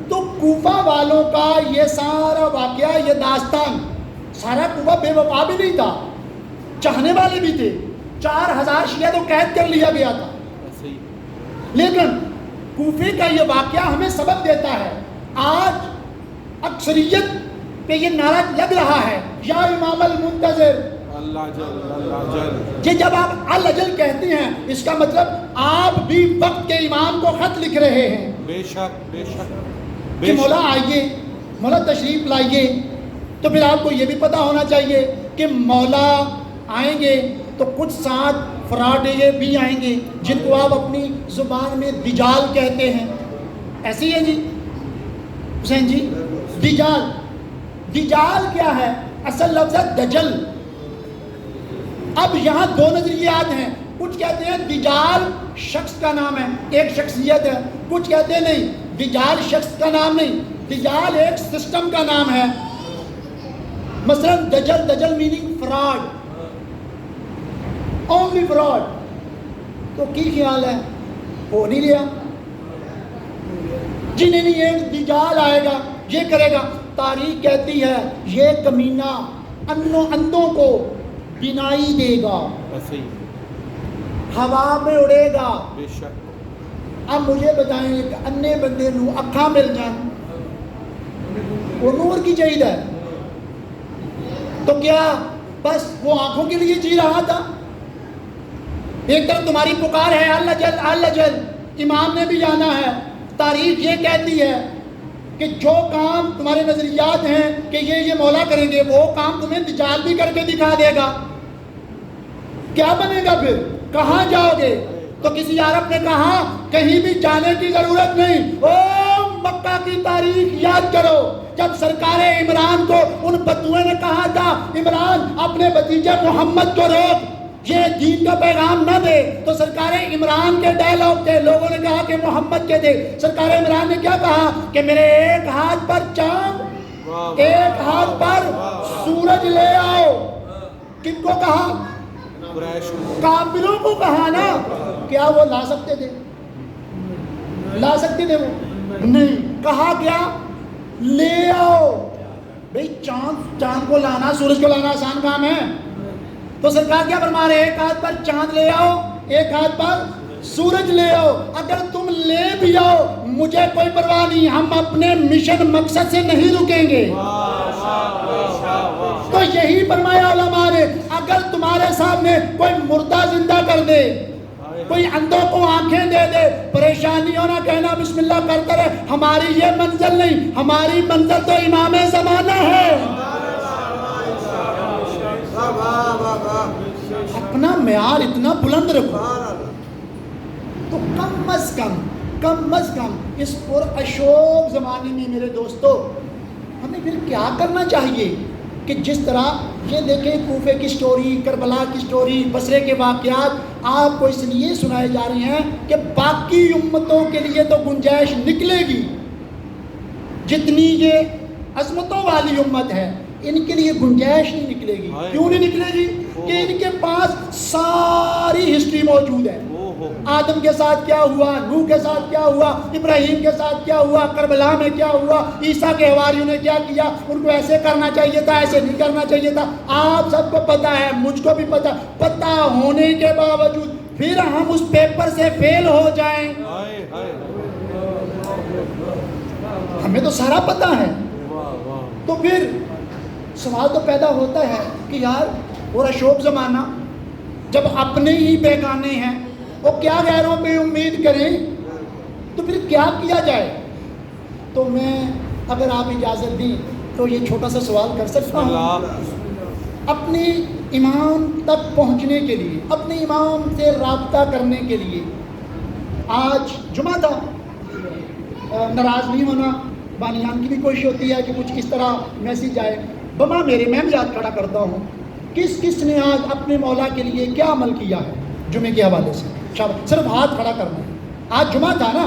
تو کوفہ والوں کا یہ سارا واقعہ، یہ داستان، سارا کوفہ بے وفا بھی نہیں تھا، چاہنے والے بھی تھے، 4,000 شیعہ تو قید کر لیا گیا تھا، لیکن کوفے کا یہ واقعہ ہمیں سبق دیتا ہے۔ آج اکثریت پہ یہ نعرہ لگ رہا ہے، یا امام المنتظر، اللہ جل اللہ جل۔ یہ جب آپ الاجل کہتے ہیں، اس کا مطلب آپ بھی وقت کے امام کو خط لکھ رہے ہیں بے شک بے شک کہ مولا آئیے، مولا تشریف لائیے۔ تو پھر آپ کو یہ بھی پتہ ہونا چاہیے کہ مولا آئیں گے تو کچھ ساتھ فراڈے بھی آئیں گے، جن کو آپ اپنی زبان میں دجال کہتے ہیں، ایسے ہی ہے جی حسین جی؟ دجال، دجال کیا ہے؟ اصل لفظ ہے دجل۔ اب یہاں دو نظریات ہیں، کچھ کہتے ہیں دجال شخص کا نام ہے، ایک شخصیت ہے، کچھ کہتے ہیں نہیں، دجال شخص کا نام نہیں، دجال ایک سسٹم کا نام ہے۔ مثلا دجل، دجل میننگ فراڈ، اونلی فراڈ۔ تو کی خیال ہے؟ ہو نہیں لیا جی، نہیں یہ دجال آئے گا، یہ کرے گا۔ تاریخ کہتی ہے یہ کمینہ اندھوں کو بینائی دے گا، ہوا میں اڑے گا۔ بے شک۔ اب مجھے بتائیں، ایک انے بندے نو اکھاں مل جان، وہ نور کی چاہیے ہے، تو کیا بس وہ آنکھوں کے لیے جی رہا تھا؟ ایک طرف تمہاری پکار ہے اللہ جل اللہ جل، امام نے بھی جانا ہے۔ تاریخ یہ کہتی ہے کہ جو کام تمہارے نظریات ہیں کہ یہ مولا کریں گے، وہ کام تمہیں دجال بھی کر کے دکھا دے گا۔ کیا بنے گا پھر؟ کہاں جاؤ گے؟ تو کسی عرب نے کہا کہیں بھی جانے کی ضرورت نہیں، او مکہ کی تاریخ یاد کرو، جب سرکار عمران کو ان بدوؤں نے کہا تھا عمران اپنے بھتیجے محمد کو روک، یہ دین کا پیغام نہ دے، تو سرکار عمران کے ڈائلاگ تھے، لوگوں نے کہا کہ محمد کے دے۔ سرکار عمران نے کیا کہا کہ میرے ایک ہاتھ پر چاند، ایک ہاتھ پر سورج لے آؤ۔ کن کو کہا؟ کافروں کو کہا نا۔ کیا وہ لا سکتے تھے؟ لا سکتے تھے وہ؟ نہیں۔ کہا کیا؟ لے آؤ۔ بھئی چاند کو لانا، سورج کو لانا آسان کام ہے؟ تو سرکار کیا فرما رہے ہیں؟ ایک ہاتھ پر چاند لے آؤ، ایک ہاتھ پر سورج لے آؤ۔ اگر تم لے بھی آؤ مجھے کوئی پرواہ نہیں، ہم اپنے مشن مقصد سے نہیں رکیں گے۔ تو یہی فرمایا علماء نے، اگر تمہارے سامنے کوئی مردہ زندہ کر دے، کوئی اندھوں کو آنکھیں دے دے، پریشانیوں نہ کہنا بسم اللہ کرتے رہے، ہماری یہ منزل نہیں، ہماری منزل تو امام زمانہ ہے۔ اپنا معیار اتنا بلند رکھو تو کم از کم اس پر اشوک زمانے میں میرے دوستو ہمیں پھر کیا کرنا چاہیے کہ جس طرح یہ دیکھیں کوفے کی سٹوری، کربلا کی سٹوری، بصرے کے واقعات آپ کو اس لیے سنائے جا رہے ہیں کہ باقی امتوں کے لیے تو گنجائش نکلے گی، جتنی یہ عظمتوں والی امت ہے ان کے لیے گنجائش نہیں نکلے گی۔ کیوں نہیں نکلے گی؟ کہ ان کے پاس ساری ہسٹری موجود ہے، آدم کے ساتھ کیا ہوا، نوح کے ساتھ کیا ہوا، ابراہیم کے ساتھ کیا ہوا، کربلا میں کیا ہوا، عیسیٰ کے حواریوں نے کیا کیا، ان کو ایسے کرنا چاہیے تھا، ایسے نہیں کرنا چاہیے تھا، آپ سب کو پتہ ہے، مجھ کو بھی پتہ ہونے کے باوجود پھر ہم اس پیپر سے فیل ہو جائیں۔ ہمیں تو سارا پتہ ہے، تو پھر سوال تو پیدا ہوتا ہے کہ یار اور اشوک زمانہ جب اپنے ہی بیگانے ہیں وہ کیا غیروں پہ امید کریں، تو پھر کیا کیا جائے؟ تو میں اگر آپ اجازت دیں تو یہ چھوٹا سا سوال کر سکتا ہوں۔ اپنے امام تک پہنچنے کے لیے، اپنے امام سے رابطہ کرنے کے لیے، آج جمعہ تھا، ناراض نہیں ہونا، بانیان کی بھی کوشش ہوتی ہے کہ کچھ اس طرح میسیج آئے، بما میرے میں یاد کھڑا کرتا ہوں کس نے آج اپنے مولا کے لیے کیا عمل کیا ہے جمعے کے حوالے سے؟ شاباش، صرف ہاتھ کھڑا کرنا ہے، آج جمعہ تھا نا،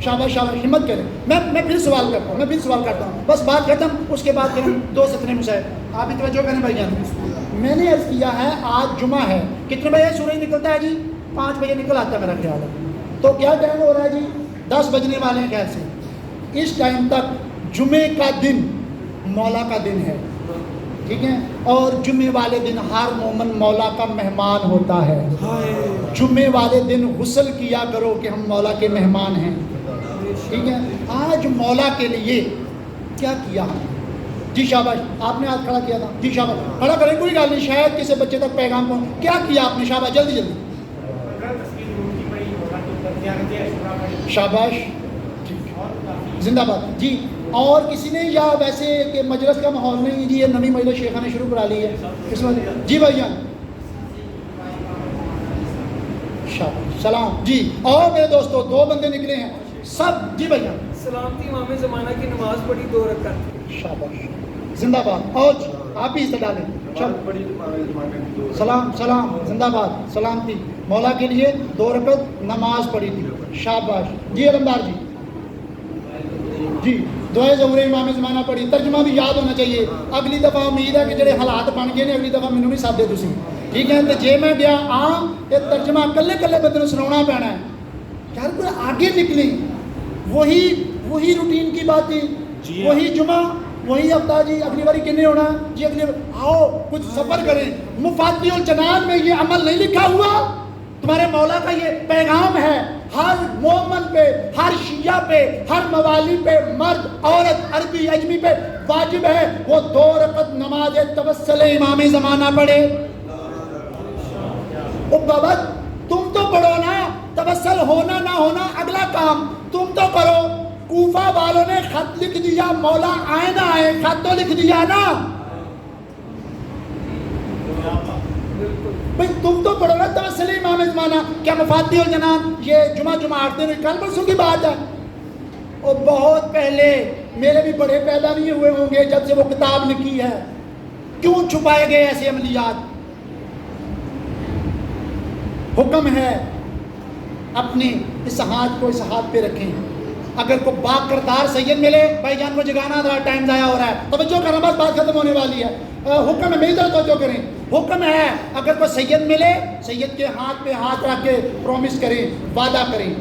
شاباش شاباش، ہمت کریں۔ میں پھر سوال کرتا ہوں، بس بات ختم، اس کے بعد پھر ہم دو سطریں مسائل، آپ ہی توجہ کریں بھائی جان۔ میں نے عرض کیا ہے آج جمعہ ہے، کتنے بجے سورج نکلتا ہے جی؟ 5 بجے نکل آتا ہے میرا خیال ہے، تو کیا ٹائم ہو رہا ہے جی؟ 10 بجنے والے ہیں خیر سے۔ اس ٹائم تک جمعے کا دن مولا کا دن ہے، ٹھیک ہے، اور جمعے والے دن ہر مومن مولا کا مہمان ہوتا ہے۔ جمعے والے دن غسل کیا کرو کہ ہم مولا کے مہمان ہیں، ٹھیک ہے۔ آج مولا کے لیے کیا کیا؟ جی شاباش، آپ نے ہاتھ کھڑا کیا تھا، جی شاباش، کھڑا کریں، کوئی گل نہیں، شاید کسی بچے تک پیغام پہنچ۔ کیا کیا آپ نے؟ شاباش، جلدی جلدی، شاباش، زندہ باد جی۔ اور کسی نے، یا ویسے کہ مجلس کا ماحول نہیں جی، یہ نئی مجلس شیخہ نے شروع کرا لی ہے اس وقت، جی بھیا، شاباش، سلام جی۔ اور میرے دوستو 2 بندے نکلے ہیں سب، جی بھیا، سلامتی امام زمانہ کی نماز پڑھی 2 رکعت، شاباش، زندہ باد، اور آپ ہی حصہ ڈالیں، سلام سلام، زندہ باد، سلامتی، مولا کے لیے 2 رکعت نماز پڑھی تھی، شاباش جی۔ علمدار جی، جی دعائے ظہور امام زمانہ پڑھی، ترجمہ بھی یاد ہونا چاہیے۔ اگلی دفعہ امید ہے کہ جڑے حالات بن گئے نے، اگلی دفعہ مینوں نہیں سادے تسی، ٹھیک ہے، تو جے میں گیا تے ترجمہ کلے بندے نوں سناونا پینا ہے، یار کوئی آگے نکلیں، وہی روٹین کی باتیں، وہی جمعہ، وہی ہفتہ، جی اگلی باری کنے ہونا جی، اگلی آؤ کچھ سفر کریں۔ مفاتیح الجنان میں یہ عمل نہیں لکھا ہوا؟ تمہارے مولا کا یہ پیغام ہے، ہر مومن پہ، ہر شیعہ پہ، ہر موالی پہ، مرد عورت عربی اجمی پہ واجب ہے وہ 2 رکعت نماز توسل امام زمانہ پڑھے۔ او بابا تم تو پڑھو نا، توسل ہونا نہ ہونا اگلا کام، تم تو کرو۔ کوفہ والوں نے خط لکھ دیا، مولا آئے نہ آئے، خط تو لکھ دیا نا بھئی، تم تو پڑھو نا توسل امام زمانہ۔ کیا مفاتیح الجنان یہ جمعہ 8 دن کل پرسوں کی بات ہے؟ اور بہت پہلے، میرے بھی بڑے پیدا نہیں ہوئے ہوں گے جب سے وہ کتاب لکھی ہے۔ کیوں چھپائے گئے ایسے عملیات؟ حکم ہے اپنے اس ہاتھ کو اس ہاتھ پہ رکھیں، اگر کوئی با کردار سید ملے، بھائی جان کو جگانا تھا، ٹائم ضائع ہو رہا ہے، توجہ کرنا، بس بات ختم ہونے والی ہے۔ حکم ہے، میری طرف توجہ کریں، حکم ہے اگر کوئی سید ملے، سید کے ہاتھ پہ ہاتھ رکھ کے پرومس کریں، وعدہ کریں،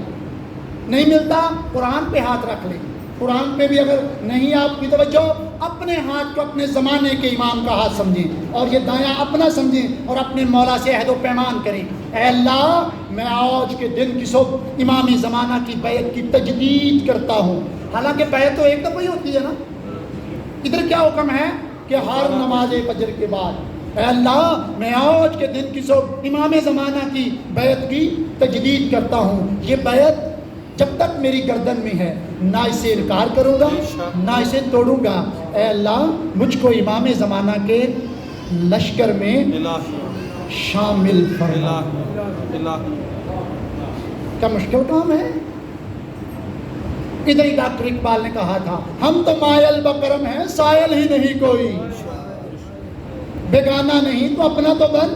نہیں ملتا قرآن پہ ہاتھ رکھ لیں، قرآن پہ بھی اگر نہیں آپ کی توجہ، اپنے ہاتھ کو اپنے زمانے کے امام کا ہاتھ سمجھیں اور یہ دایاں اپنا سمجھیں اور اپنے مولا سے عہد و پیمان کریں، اے اللہ میں آج کے دن کی صبح امام زمانہ کی بیعت کی تجدید کرتا ہوں۔ حالانکہ بیعت تو ایک دفعہ ہی ہوتی ہے نا۔ ادھر کیا حکم ہے کہ ہر نماز فجر کے بعد اے اللہ میں آج کے دن کی صبح امام زمانہ کی بیعت کی تجدید کرتا ہوں. یہ بیعت جب تک میری گردن میں ہے نہ اسے انکار کروں گا نہ اسے توڑوں گا. اے اللہ مجھ کو امام زمانہ کے لشکر میں شامل فرما. کیا مشکل کام ہے؟ ادھر ہی ڈاکٹر اقبال نے کہا تھا ہم تو مائل بکرم ہیں سائل ہی نہیں کوئی, بیگانہ نہیں تو اپنا تو بن.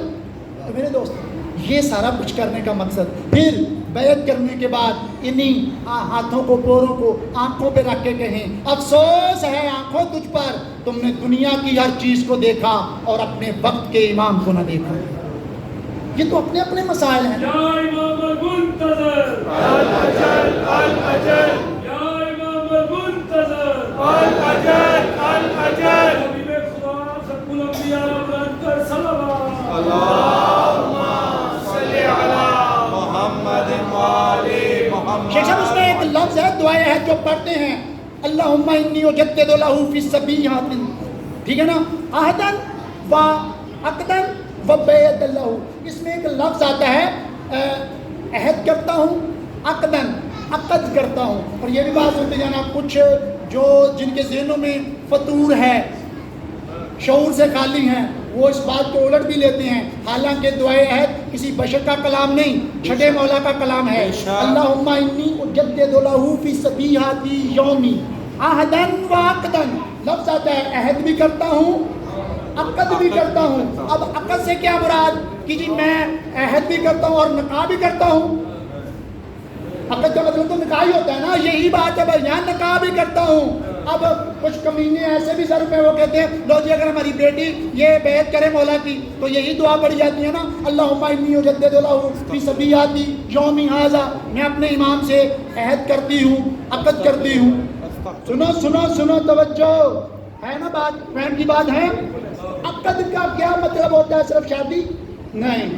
تو میرے دوست یہ سارا کچھ کرنے کا مقصد پھر بیعت کرنے کے بعد انہی ہاتھوں کو پوروں کو آنکھوں پہ رکھ کے کہیں افسوس ہے آنکھوں تجھ پر تم نے دنیا کی ہر چیز کو دیکھا اور اپنے وقت کے امام کو نہ دیکھا. یہ تو اپنے اپنے مسائل ہیں. یا امام المنتظر الاجل الاجل, یا امام المنتظر الاجل الاجل, حبیب خدا ختم الانبیاء بلند کر صلوات. اللہم صلی علی محمد وآل محمد. شیخ صاحب اس میں ایک لفظ ہے دعائے ہے جو پڑھتے ہیں اللہم انی اجدد لہ فی الصبیحات, ٹھیک ہے نا, عہدن و عقدن و بیعت لہ. اس میں ایک لفظ آتا ہے عہد کرتا ہوں, عقدن عقد کرتا ہوں. اور یہ بھی بات ہوتی ہے نا کچھ جو جن کے ذہنوں میں فطور ہے شعور سے خالی ہیں وہ اس بات کو الٹ بھی لیتے ہیں, حالانکہ دعائے عہد کسی بشر کا کلام نہیں چھٹے مولا کا کلام ہے. اللہم انی اجدد لہ فی صبیحات یومی عہدن و عقدن. لفظ آتا ہے عہد بھی کرتا ہوں عقد بھی کرتا ہوں. اب عقد سے کیا مراد کہ جی میں عہد بھی کرتا ہوں اور نکاح بھی کرتا ہوں. عقد کا مطلب تو نکاح ہی ہوتا ہے نا, یہی بات ہے بھائی, یہاں نکاح بھی کرتا ہوں. اب کچھ کمینے ایسے بھی سر پہ وہ کہتے ہیں لو جی اگر ہماری بیٹی یہ بیعت کرے مولا کی تو یہی دعا پڑھی جاتی ہے نا اللہم انی اجدد لہ فی صبیحات یومی ھذا, میں اپنے امام سے عہد کرتی ہوں عقد کرتی ہوں. سنو سنو سنو توجہ ہے نا, بات فہم کی بات ہے. عقد کا کیا مطلب ہوتا ہے صرف شادی نہیں,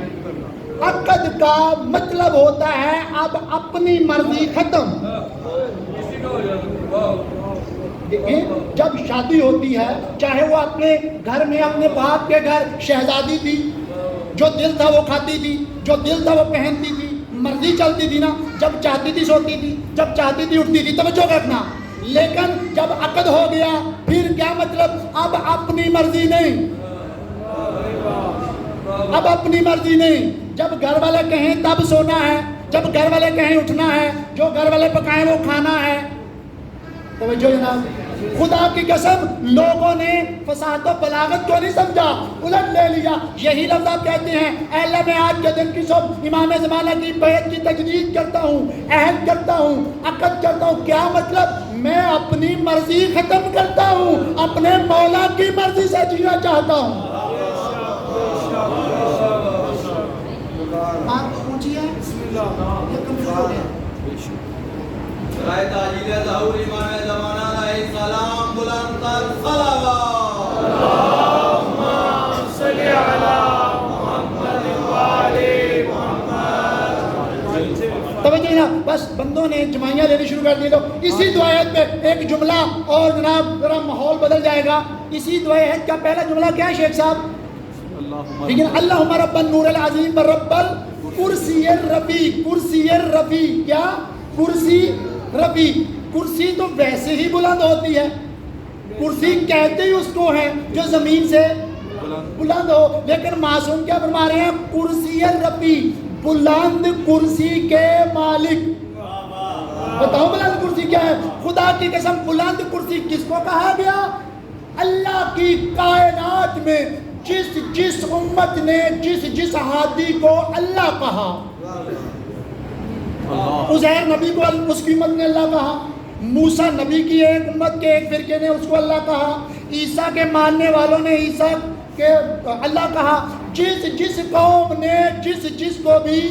عقد کا مطلب ہوتا ہے اب اپنی مرضی ختم. دیکھیں جب شادی ہوتی ہے چاہے وہ اپنے گھر میں اپنے باپ کے گھر شہزادی تھی, جو دل تھا وہ کھاتی تھی, جو دل تھا وہ پہنتی تھی, مرضی چلتی تھی نا, جب چاہتی تھی سوتی تھی, جب چاہتی تھی اٹھتی تھی, توجہ رکھنا. لیکن جب عقد ہو گیا پھر کیا مطلب اب اپنی مرضی نہیں, اب اپنی مرضی نہیں. جب گھر والے کہیں تب سونا ہے, جب گھر والے کہیں اٹھنا ہے, جو گھر والے پکائیں وہ کھانا ہے. توجہ جناب, خدا کی قسم لوگوں نے فصاحت و بلاغت کو نہیں سمجھا, الٹ لے لیا. یہی لفظ آپ کہتے ہیں اے اللہ میں آج کے دن کی صبح امام زمانہ کی بیعت کی تجدید کرتا ہوں, عہد کرتا ہوں, عقد کرتا ہوں. کیا مطلب میں اپنی مرضی ختم کرتا ہوں, اپنے مولا کی مرضی سے جینا چاہتا ہوں. آپ پوچھیے یہ کمزور ہو گیا. رائے تاجیل ظہور امام زمانہ علیہ السلام بلند تر صلوات. اللہم صلی علی محمد وآل محمد. توجہ نا, بس بندوں نے جمائیاں لینے شروع کر دی. تو اسی دعائیت پہ ایک جملہ اور جناب ذرا ماحول بدل جائے گا. اسی دعائیت کا پہلا جملہ کیا ہے شیخ صاحب؟ لیکن اللہم رب النور العظیم رب الکرسی الرفیع. کرسی الرفیع, کیا کرسی رفیع. کرسی تو ویسے ہی بلند ہوتی ہے, کرسی کہتے ہی اس کو ہے جو زمین سے بلند ہو, لیکن معصوم کیا فرما رہے ہیں کرسی الرفیع, بلند کرسی کے مالک. بتاؤ بلند کرسی کیا ہے؟ خدا کی قسم بلند کرسی کس کو کہا گیا؟ اللہ کی کائنات میں جس امت نے جس ہادی کو اللہ کہا, عزیر نبی کو اس کی امت نے اللہ کہا, موسیٰ نبی کی ایک امت کے ایک فرقے نے اس کو اللہ کہا, عیسیٰ کے ماننے والوں نے عیسیٰ کے اللہ کہا. جس قوم نے جس کو بھی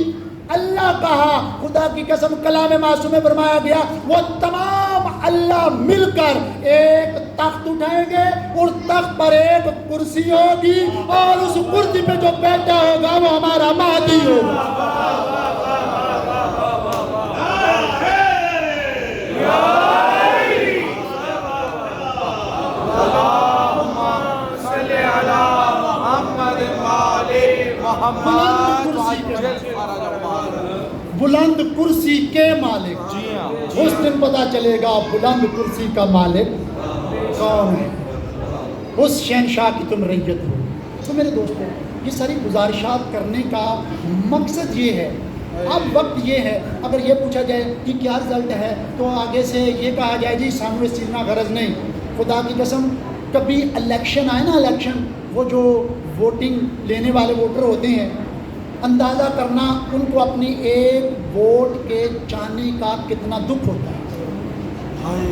اللہ کہا, خدا کی قسم کلام معصوم میں فرمایا گیا وہ تمام اللہ مل کر ایک تخت اٹھائیں گے اور تخت پر ایک کرسی ہوگی اور اس کرسی پہ جو بیٹھا ہوگا وہ ہمارا مہدی ہوگا. اللہم صلی علی محمد بلند کرسی کے مالک. جی ہاں اس دن پتا چلے گا بلند کرسی کا مالک کون ہے. اس شہنشاہ کی تم رعیت ہو. تو میرے دوستو یہ ساری گزارشات کرنے کا مقصد یہ ہے. اب وقت یہ ہے اگر یہ پوچھا جائے کہ کیا رزلٹ ہے تو آگے سے یہ کہا جائے جی سامنے اس چیز میں غرض نہیں. خدا کی قسم کبھی الیکشن آئے نا, الیکشن وہ جو ووٹنگ لینے والے ووٹر ہوتے ہیں, اندازہ کرنا ان کو اپنی ایک ووٹ کے جانے کا کتنا دکھ ہوتا ہے.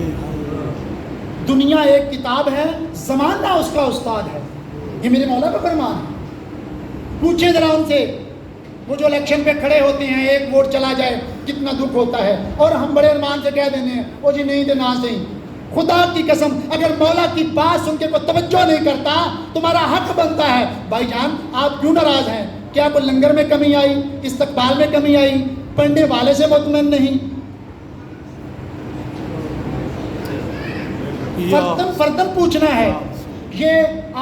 دنیا ایک کتاب ہے, زمانہ اس کا استاد ہے. یہ میرے مولا کا فرمان ہے. پوچھیں ذرا ان سے, وہ جو الیکشن پہ کھڑے ہوتے ہیں ایک ووٹ چلا جائے کتنا دکھ ہوتا ہے, اور ہم بڑے ارمان سے کہہ دینے ہیں وہ جی نہیں تو نہ صحیح. خدا کی قسم اگر مولا کی بات سن کے کوئی توجہ نہیں کرتا تمہارا حق بنتا ہے. بھائی جان آپ کیوں ناراض ہیں؟ کیا کوئی لنگر میں کمی آئی, استقبال میں کمی آئی, پڑھنے والے سے مطمئن نہیں؟ فردن پوچھنا ہے. یہ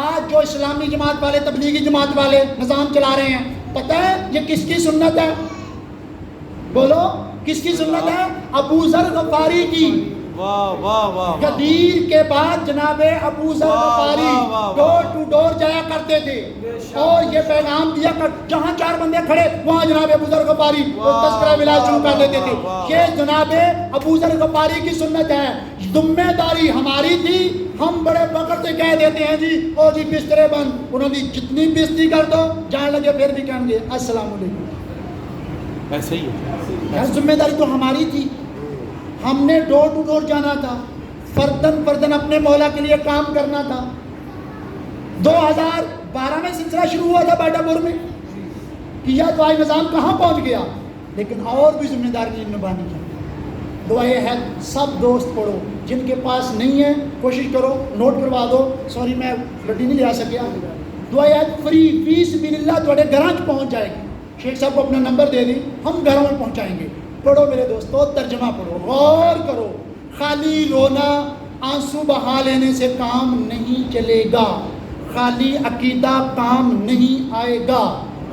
آج جو اسلامی جماعت والے, تبلیغی جماعت والے نظام چلا رہے ہیں, پتہ ہے یہ کس کی سنت ہے؟ بولو کس کی سنت ہے؟ ابو ذر غفاری کی. واہ واہ واہ. غدیر کے بعد جناب ابو ذر غفاری ڈور ٹو ڈور جایا کرتے تھے اور یہ پیغام دیا کر جہاں چار بندے کھڑے وہاں جناب ابو ذر غفاری وہ تذکرہ ملا شروع کر دیتے تھے. یہ جناب ابو ذر غفاری کی سنت ہے. ذمہ داری ہماری تھی, ہم بڑے فخر سے کہہ دیتے ہیں جی او جی بسترے بند. انہوں نے جتنی بےزتی کر دو جہاں لگے پھر بھی کہیں گے السلام علیکم. ایسے ہی ہے. ذمہ داری تو ہماری تھی, ہم نے ڈور ٹو ڈور جانا تھا, فردن اپنے مولا کے لیے کام کرنا تھا. 2012 میں سلسلہ شروع ہوا تھا باٹا پور میں, کیا دعائی نظام کہاں پہنچ گیا, لیکن اور بھی ذمہ داری نبھانی ہے. دعا یہ ہے سب دوست پڑھو, جن کے پاس نہیں ہے کوشش کرو نوٹ کروا دو. سوری میں گڈی نہیں لے آ سکیا. دعا یہ ہے فری فی سبیل اللہ تھوڑے گھراں پہنچ جائے گی. شیخ صاحب کو اپنا نمبر دے دی, ہم گھروں میں پہنچائیں گے. پڑھو میرے دوستو, ترجمہ پڑھو, غور کرو. خالی رونا آنسو بہا لینے سے کام نہیں چلے گا, خالی عقیدہ کام نہیں آئے گا.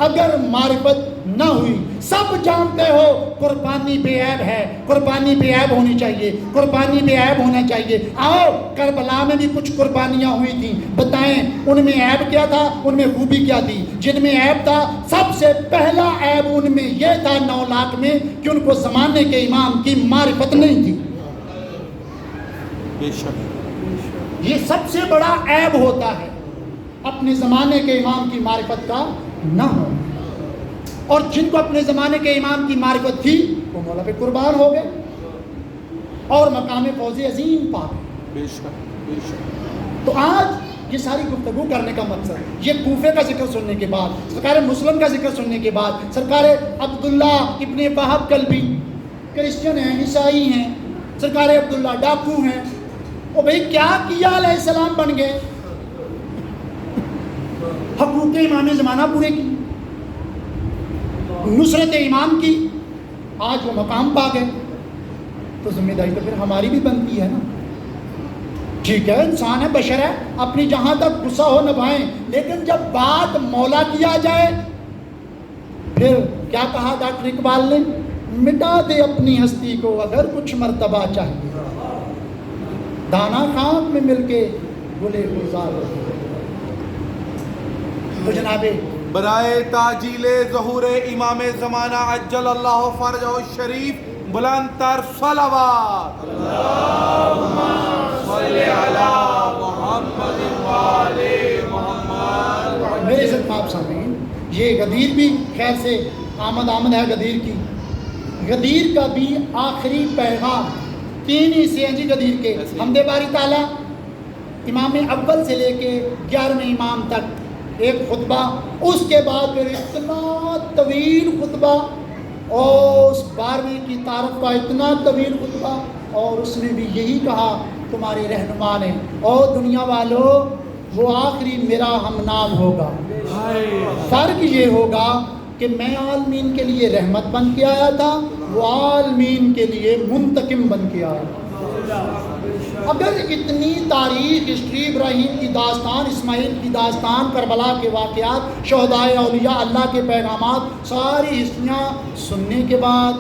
اگر معرفت نہ ہوئی, سب جانتے ہو قربانی بے عیب ہے, قربانی بے عیب ہونی چاہیے, قربانی بے عیب ہونا چاہیے. آؤ کربلا میں بھی کچھ قربانیاں ہوئی تھیں, بتائیں ان میں عیب کیا تھا, ان میں خوبی کیا تھی. جن میں عیب تھا سب سے پہلا عیب ان میں یہ تھا 9 لاکھ میں کہ ان کو زمانے کے امام کی معرفت نہیں تھی. بے شک. یہ سب سے بڑا عیب ہوتا ہے اپنے زمانے کے امام کی معرفت کا نہ ہو. اور جن کو اپنے زمانے کے امام کی معرفت تھی وہ مولا پہ قربان ہو گئے اور مقام فوز عظیم پا گئے. بے شک بے شک. تو آج یہ ساری گفتگو کرنے کا مقصد یہ کوفے کا ذکر سننے کے بعد, سرکار مسلم کا ذکر سننے کے بعد, سرکار عبداللہ ابن وہب کلبی کرسچن ہیں, عیسائی ہیں, سرکار عبداللہ ڈاکو ہیں, وہ بھئی کیا کیا علیہ السلام بن گئے, حقوق امام زمانہ پورے کی, نصرت امام کی, آج وہ مقام پا گئے. تو ذمہ داری تو پھر ہماری بھی بنتی ہے نا. ٹھیک ہے انسان ہے, بشر ہے, اپنی جہاں تک غصہ ہو نبھائیں, لیکن جب بات مولا کیا جائے پھر کیا کہا ڈاکٹر اقبال نے, مٹا دے اپنی ہستی کو اگر کچھ مرتبہ چاہیے, دانا خاک میں مل کے گلے گلزار. تو جناب برائے تاجیل ظہور امام زمانہ عجل اللہ فرجہ الشریف بلند تر صلوات. اللہم صلی علی محمد وآل محمد. میرے عزت مآب سامعین, یہ غدیر بھی خیر سے آمد ہے غدیر کی. غدیر کا بھی آخری پیغام 3 حصے ہیں جی غدیر کے. حمد باری تعالیٰ, امام اول سے لے کے 11ویں امام تک ایک خطبہ, اس کے بعد پھر اتنا طویل خطبہ, اور اس 12ویں کی تعارف کا اتنا طویل خطبہ, اور اس نے بھی یہی کہا تمہارے رہنما نے, اور دنیا والوں وہ آخری میرا ہم نام ہوگا. فرق یہ ہوگا کہ میں عالمین کے لیے رحمت بن کے آیا تھا, وہ عالمین کے لیے منتقم بن کے آیا. اگر اتنی تاریخ، ہسٹری، ابراہیم کی داستان، اسماعیل کی داستان، کربلا کے واقعات، شہدائے اولیاء، اللہ کے پیغامات، ساری ہسٹریاں سننے کے بعد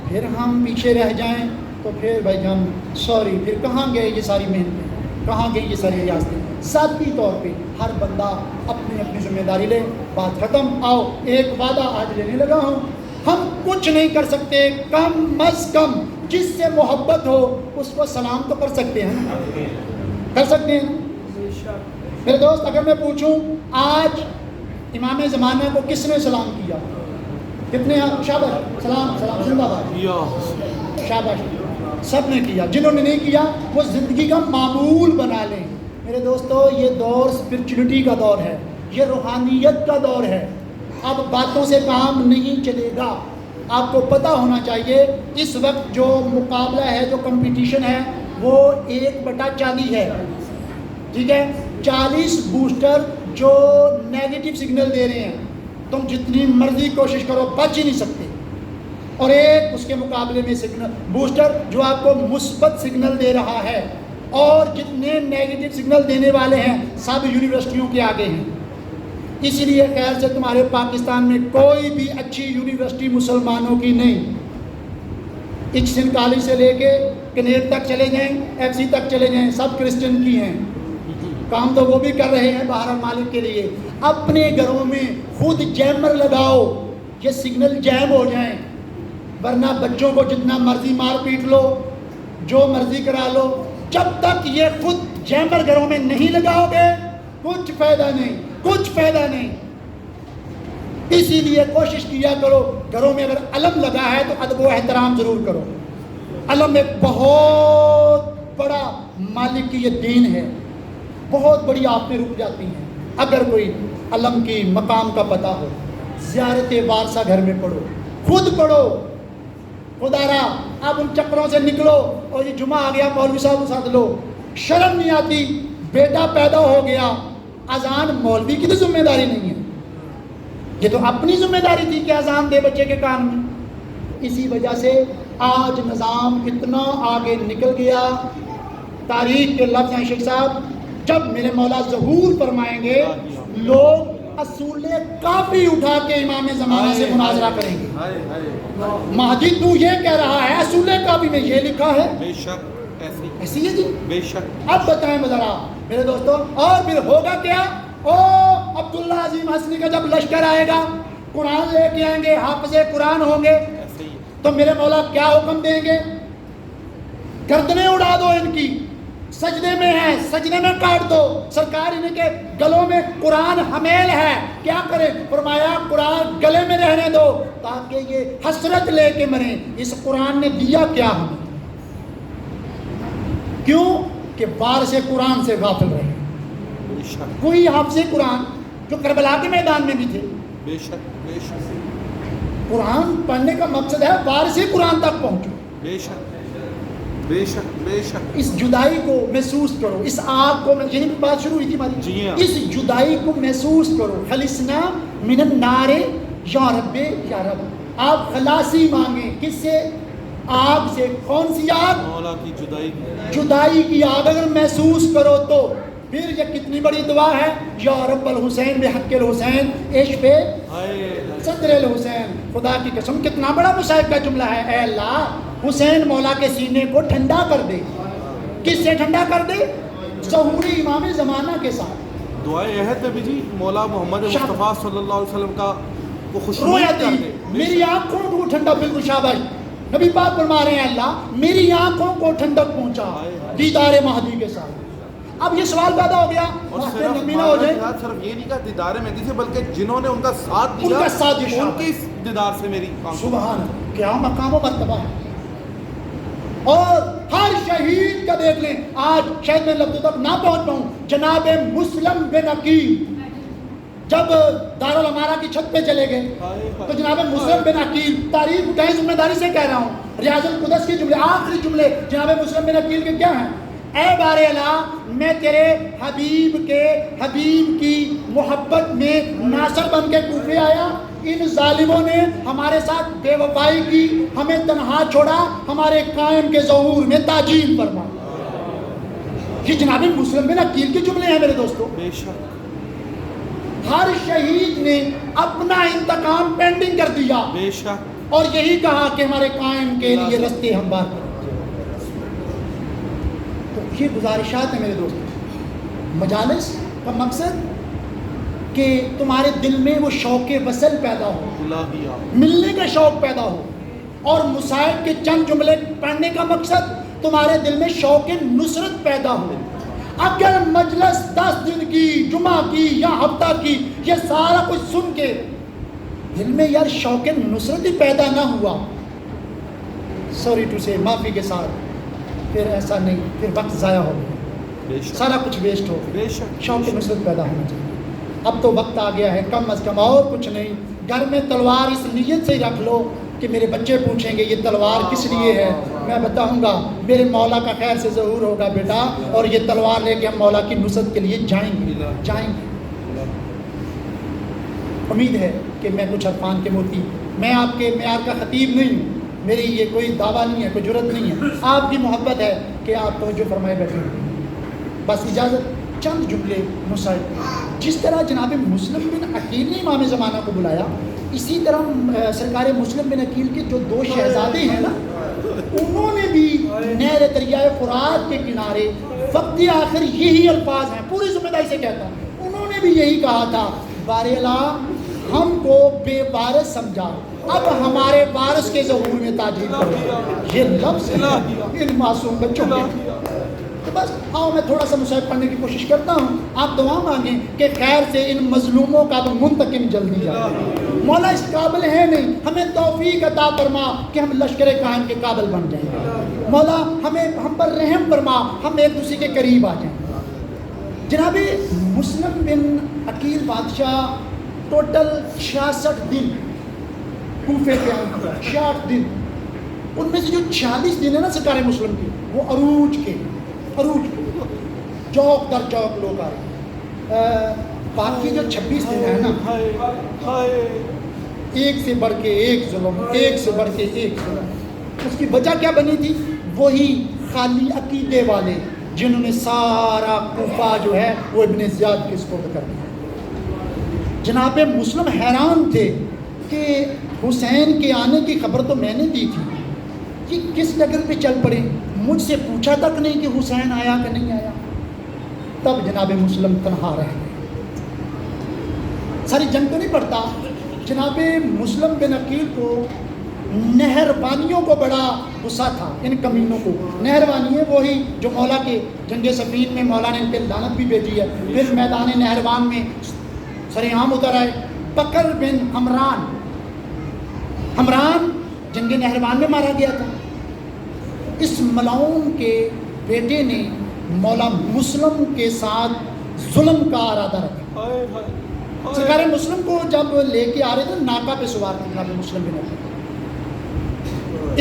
پھر ہم پیچھے رہ جائیں تو پھر بھائی ہم سوری، پھر کہاں گئے یہ ساری محنتیں، کہاں گئی یہ ساری ریاستیں؟ ذاتی طور پہ ہر بندہ اپنی اپنی ذمہ داری لے، بات ختم۔ آؤ ایک وعدہ آج لینے لگا ہوں، ہم کچھ نہیں کر سکتے، کم از کم جس سے محبت ہو اس کو سلام تو کر سکتے ہیں، کر سکتے ہیں۔ میرے دوست، اگر میں پوچھوں آج امام زمانہ کو کس نے سلام کیا؟ کتنے ہیں؟ شاباش، سلام سلام، زندہ باد، شاباش، سب نے کیا۔ جنہوں نے نہیں کیا وہ زندگی کا معمول بنا لیں۔ میرے دوستو، یہ دور اسپرچولیٹی کا دور ہے، یہ روحانیت کا دور ہے۔ اب باتوں سے کام نہیں چلے گا۔ آپ کو پتہ ہونا چاہیے اس وقت جو مقابلہ ہے، جو کمپٹیشن ہے، وہ 1/40 ہے، ٹھیک ہے؟ 40 بوسٹر جو نیگیٹو سگنل دے رہے ہیں، تم جتنی مرضی کوشش کرو بچ ہی نہیں سکتے، اور ایک اس کے مقابلے میں سگنل بوسٹر جو آپ کو مثبت سگنل دے رہا ہے، اور جتنے نیگیٹو سگنل دینے والے ہیں سب یونیورسٹیوں کے آگے ہیں۔ اسی لیے خیر سے تمہارے پاکستان میں کوئی بھی اچھی یونیورسٹی مسلمانوں کی نہیں۔ ایچسن کالج سے لے کے کنیڈ تک چلے جائیں، ایف سی تک چلے جائیں، سب کرسچن کی ہیں۔ کام تو وہ بھی کر رہے ہیں باہر مالک کے لیے۔ اپنے گھروں میں خود جیمر لگاؤ، یہ سگنل جیم ہو جائیں، ورنہ بچوں کو جتنا مرضی مار پیٹ لو، جو مرضی کرا لو، جب تک یہ خود جیمر گھروں میں نہیں لگاؤ گے کچھ فائدہ نہیں، کچھ فائدہ نہیں۔ اسی لیے کوشش کیا کرو گھروں میں اگر علم لگا ہے تو ادب و احترام ضرور کرو۔ علم ایک بہت بڑا مالک کی یہ دین ہے، بہت بڑی آفتیں رک جاتی ہیں اگر کوئی علم کی مقام کا پتہ ہو۔ زیارت وارثہ گھر میں پڑھو، خود پڑھو، خدا را اب ان چکروں سے نکلو، اور یہ جمعہ آ گیا مولوی صاحب کو ساتھ لو، شرم نہیں آتی، بیٹا پیدا ہو گیا، اذان مولوی کی تو ذمہ داری نہیں ہے، یہ تو اپنی ذمہ داری تھی کہ اذان دے بچے کے کان میں۔ اسی وجہ سے آج نظام اتنا آگے نکل گیا۔ تاریخ کے لفظ ہیں شیخ صاحب، جب میرے مولا ظہور فرمائیں گے لوگ اصول کافی اٹھا کے امام زمانہ سے مناظرہ کریں گے۔ مہدی تو یہ کہہ رہا ہے اصول کافی میں یہ لکھا ہے، بے شک ایسی ہے جی، بے شک۔ اب بتائیں ذرا میرے دوستوں، اور پھر ہوگا کیا؟ او عبداللہ عظیم حسنی کا جب لشکر آئے گا، قرآن لے کے آئیں گے، حافظ قرآن ہوں گے، تو میرے مولا کیا حکم دیں گے؟ گردنیں اڑا دو ان کی، سجدے میں ہے، سجدے میں کاٹ دو۔ سرکار انہیں کے گلوں میں قرآن حمیل ہے، کیا کریں؟ فرمایا قرآن گلے میں رہنے دو تاکہ یہ حسرت لے کے مریں۔ اس قرآن نے دیا کیا ہمیں؟ کیوں کہ وارث قرآن سے غافل رہے۔ کوئی حافظ قرآن جو کربلا کے میدان میں بھی تھے، بے شک بے شک قرآن پڑھنے کا مقصد ہے وارث قرآن تک پہنچو۔ بے شک بے شک بے شک۔ اس جدائی کو محسوس کرو، اس آگ کو، یہی بات شروع ہوئی تھی ہماری، جی ہاں، اس جدائی کو محسوس کرو۔ خلصنا من النار یا رب یا رب، آپ خلاصی مانگیں کس سے؟ آگ سے۔ کون سی آگ؟ مولا کی جدائی، جدائی کی آگ اگر محسوس کرو تو پھر یہ کتنی بڑی دعا ہے، یا رب الحسین بحق الحسین عشق صدر الحسین۔ خدا کی قسم کتنا بڑا مصائب کا جملہ ہے۔ اے اللہ حسین مولا کے سینے کو ٹھنڈا کر دے۔ کس سے ٹھنڈا کر دے؟ ظہوری امام زمانہ کے ساتھ۔ دعائیں عہد بھی جی مولا محمد مصطفیٰ صلی اللہ علیہ وسلم کا وہ خوشنود رویا کر دی دے۔ میری آنکھوں کو ٹھنڈا، بالکل شاباش، نبی پاک فرما رہے ہیں اللہ میری آنکھوں کو ٹھنڈک پہنچا دیدار مہدی کے ساتھ۔ اب یہ سوال پیدا ہو گیا، اور صرف نبی نہ ہو جائے، صرف یہ نہیں کہا دیدار مہدی سے، بلکہ جنہوں نے ان کا ساتھ دیا ان کا ساتھ دیا، ان کی دیدار سے میری آنکھوں۔ سبحان، کیا مقام و مرتبہ ہے۔ اور ہر شہید کا دیکھ لیں، آج شاید میں لفظوں تک نہ پہنچ پاؤں، جناب مسلم بن عقیل جب دارالامارہ کی چھت پہ چلے گئے تو جناب مسلم بن عقیل، تاریخ اٹھائیں، ذمہ داری سے کہہ رہا ہوں، ریاض القدس کے جملے، آخری جملے جناب مسلم بن عقیل کے کیا ہیں؟ اے بار اللہ میں تیرے حبیب کی محبت میں ناصر بن کے کوفے آیا، ان ظالموں نے ہمارے ساتھ بے وفائی کی، ہمیں تنہا چھوڑا، ہمارے قائم کے ظہور میں تعجیل فرما۔ یہ جناب مسلم بن عقیل کے جملے ہیں میرے دوستو۔ بے شک ہر شہید نے اپنا انتقام پینڈنگ کر دیا بے شک، اور یہی کہا کہ ہمارے قائم کے لیے رستے ہموار کریں۔ تو یہ گزارشات ہیں میرے دوستو۔ مجالس کا مقصد کہ تمہارے دل میں وہ شوق وصل پیدا ہو، الہیہ ملنے کا شوق پیدا ہو، اور مصائب کے چند جملے پڑھنے کا مقصد تمہارے دل میں شوق نصرت پیدا ہو۔ اگر مجلس 10 دن کی، جمعہ کی یا ہفتہ کی، یہ سارا کچھ سن کے دل میں یار شوق نصرت ہی پیدا نہ ہوا، سوری ٹو سے، معافی کے ساتھ، پھر ایسا نہیں، پھر وقت ضائع ہو گیا، بے شک سارا کچھ ویسٹ ہو گیا۔ بے شک شوق نصرت پیدا ہونا چاہیے۔ اب تو وقت آ گیا ہے، کم از کم اور کچھ نہیں، گھر میں تلوار اس نیت سے ہی رکھ لو کہ میرے بچے پوچھیں گے یہ تلوار کس لیے ہے، میں بتاؤں گا میرے مولا کا خیر سے ظہور ہوگا بیٹا، اور یہ تلوار لے کے ہم مولا کی نصرت کے لیے جائیں گے۔ امید ہے کہ میں کچھ عرفان کے موتی، میں آپ کے معیار کا خطیب نہیں ہوں، میری یہ کوئی دعویٰ نہیں ہے، کوئی جرت نہیں ہے، آپ کی محبت ہے کہ آپ توجہ فرمائے بیٹھے ہیں۔ بس اجازت چند جملے مسائل۔ جس طرح جناب مسلم بن عقیل نے امام زمانہ کو بلایا، اسی طرح سرکار مسلم بن عقیل کے جو 2 شہزادے ہیں نا، انہوں نے بھی نہر دریائے فرات کے کنارے وقت آخر یہی الفاظ ہیں، پوری ذمہ داری سے کہتا ہوں، انہوں نے بھی یہی کہا تھا، بار الہ ہم کو بے وارث سمجھا، اب ہمارے وارث کے ظہور میں تعجیل کرو۔ یہ لفظ ان معصوم بچوں کے۔ تو بس آؤ میں تھوڑا سا مصائب پڑھنے کی کوشش کرتا ہوں، آپ دعا مانگیں کہ خیر سے ان مظلوموں کا منتقم جلدی جائے۔ مولا اس قابل ہے نہیں، ہمیں توفیق عطا فرما کہ ہم لشکر قائم کے قابل بن جائیں۔ مولا ہم پر رحم فرما، ہم ایک دوسرے کے قریب آ جائیں۔ جناب مسلم بن عقیل بادشاہ ٹوٹل 66 دن کوفے کے اندر، 66 دن، ان میں سے جو 46 دن ہے نا سرکار مسلم کی، وہ عروج کے چوک در چوک لوگ آ رہے ہیں۔ باقی جو 26 دن ہے نا، ایک سے بڑھ کے ایک ظلم، ایک سے بڑھ کے ایک ظلم۔ اس کی وجہ کیا بنی تھی؟ وہی خالی عقیدے والے جنہوں نے سارا کوفہ جو ہے وہ ابن زیاد کے سپرد کر دیا۔ جناب مسلم حیران تھے کہ حسین کے آنے کی خبر تو میں نے دی تھی، کہ کس ڈگر پہ چل پڑے، مجھ سے پوچھا تک نہیں کہ حسین آیا کہ نہیں آیا۔ تب جناب مسلم تنہا رہ گئے۔ ساری جنگ تو نہیں پڑتا، جناب مسلم بن عقیل کو نہروانیوں کو بڑا غصہ تھا، ان کمینوں کو۔ نہروانی ہے وہی جو مولا کے جنگ صفین میں مولا نے ان پہ لعنت بھی بھیجی ہے، پھر میدان نہروان میں سرعام اتر آئے۔ بکر بن حمران جنگ نہروان میں مارا گیا تھا۔ اس ملعون کے بیٹے نے مولا مسلم کے ساتھ ظلم کا ارادہ رکھا۔ سرکار مسلم کو جب لے کے آ رہے تھے ناکا پہ سوار تھے جناب مسلم بن عقیل،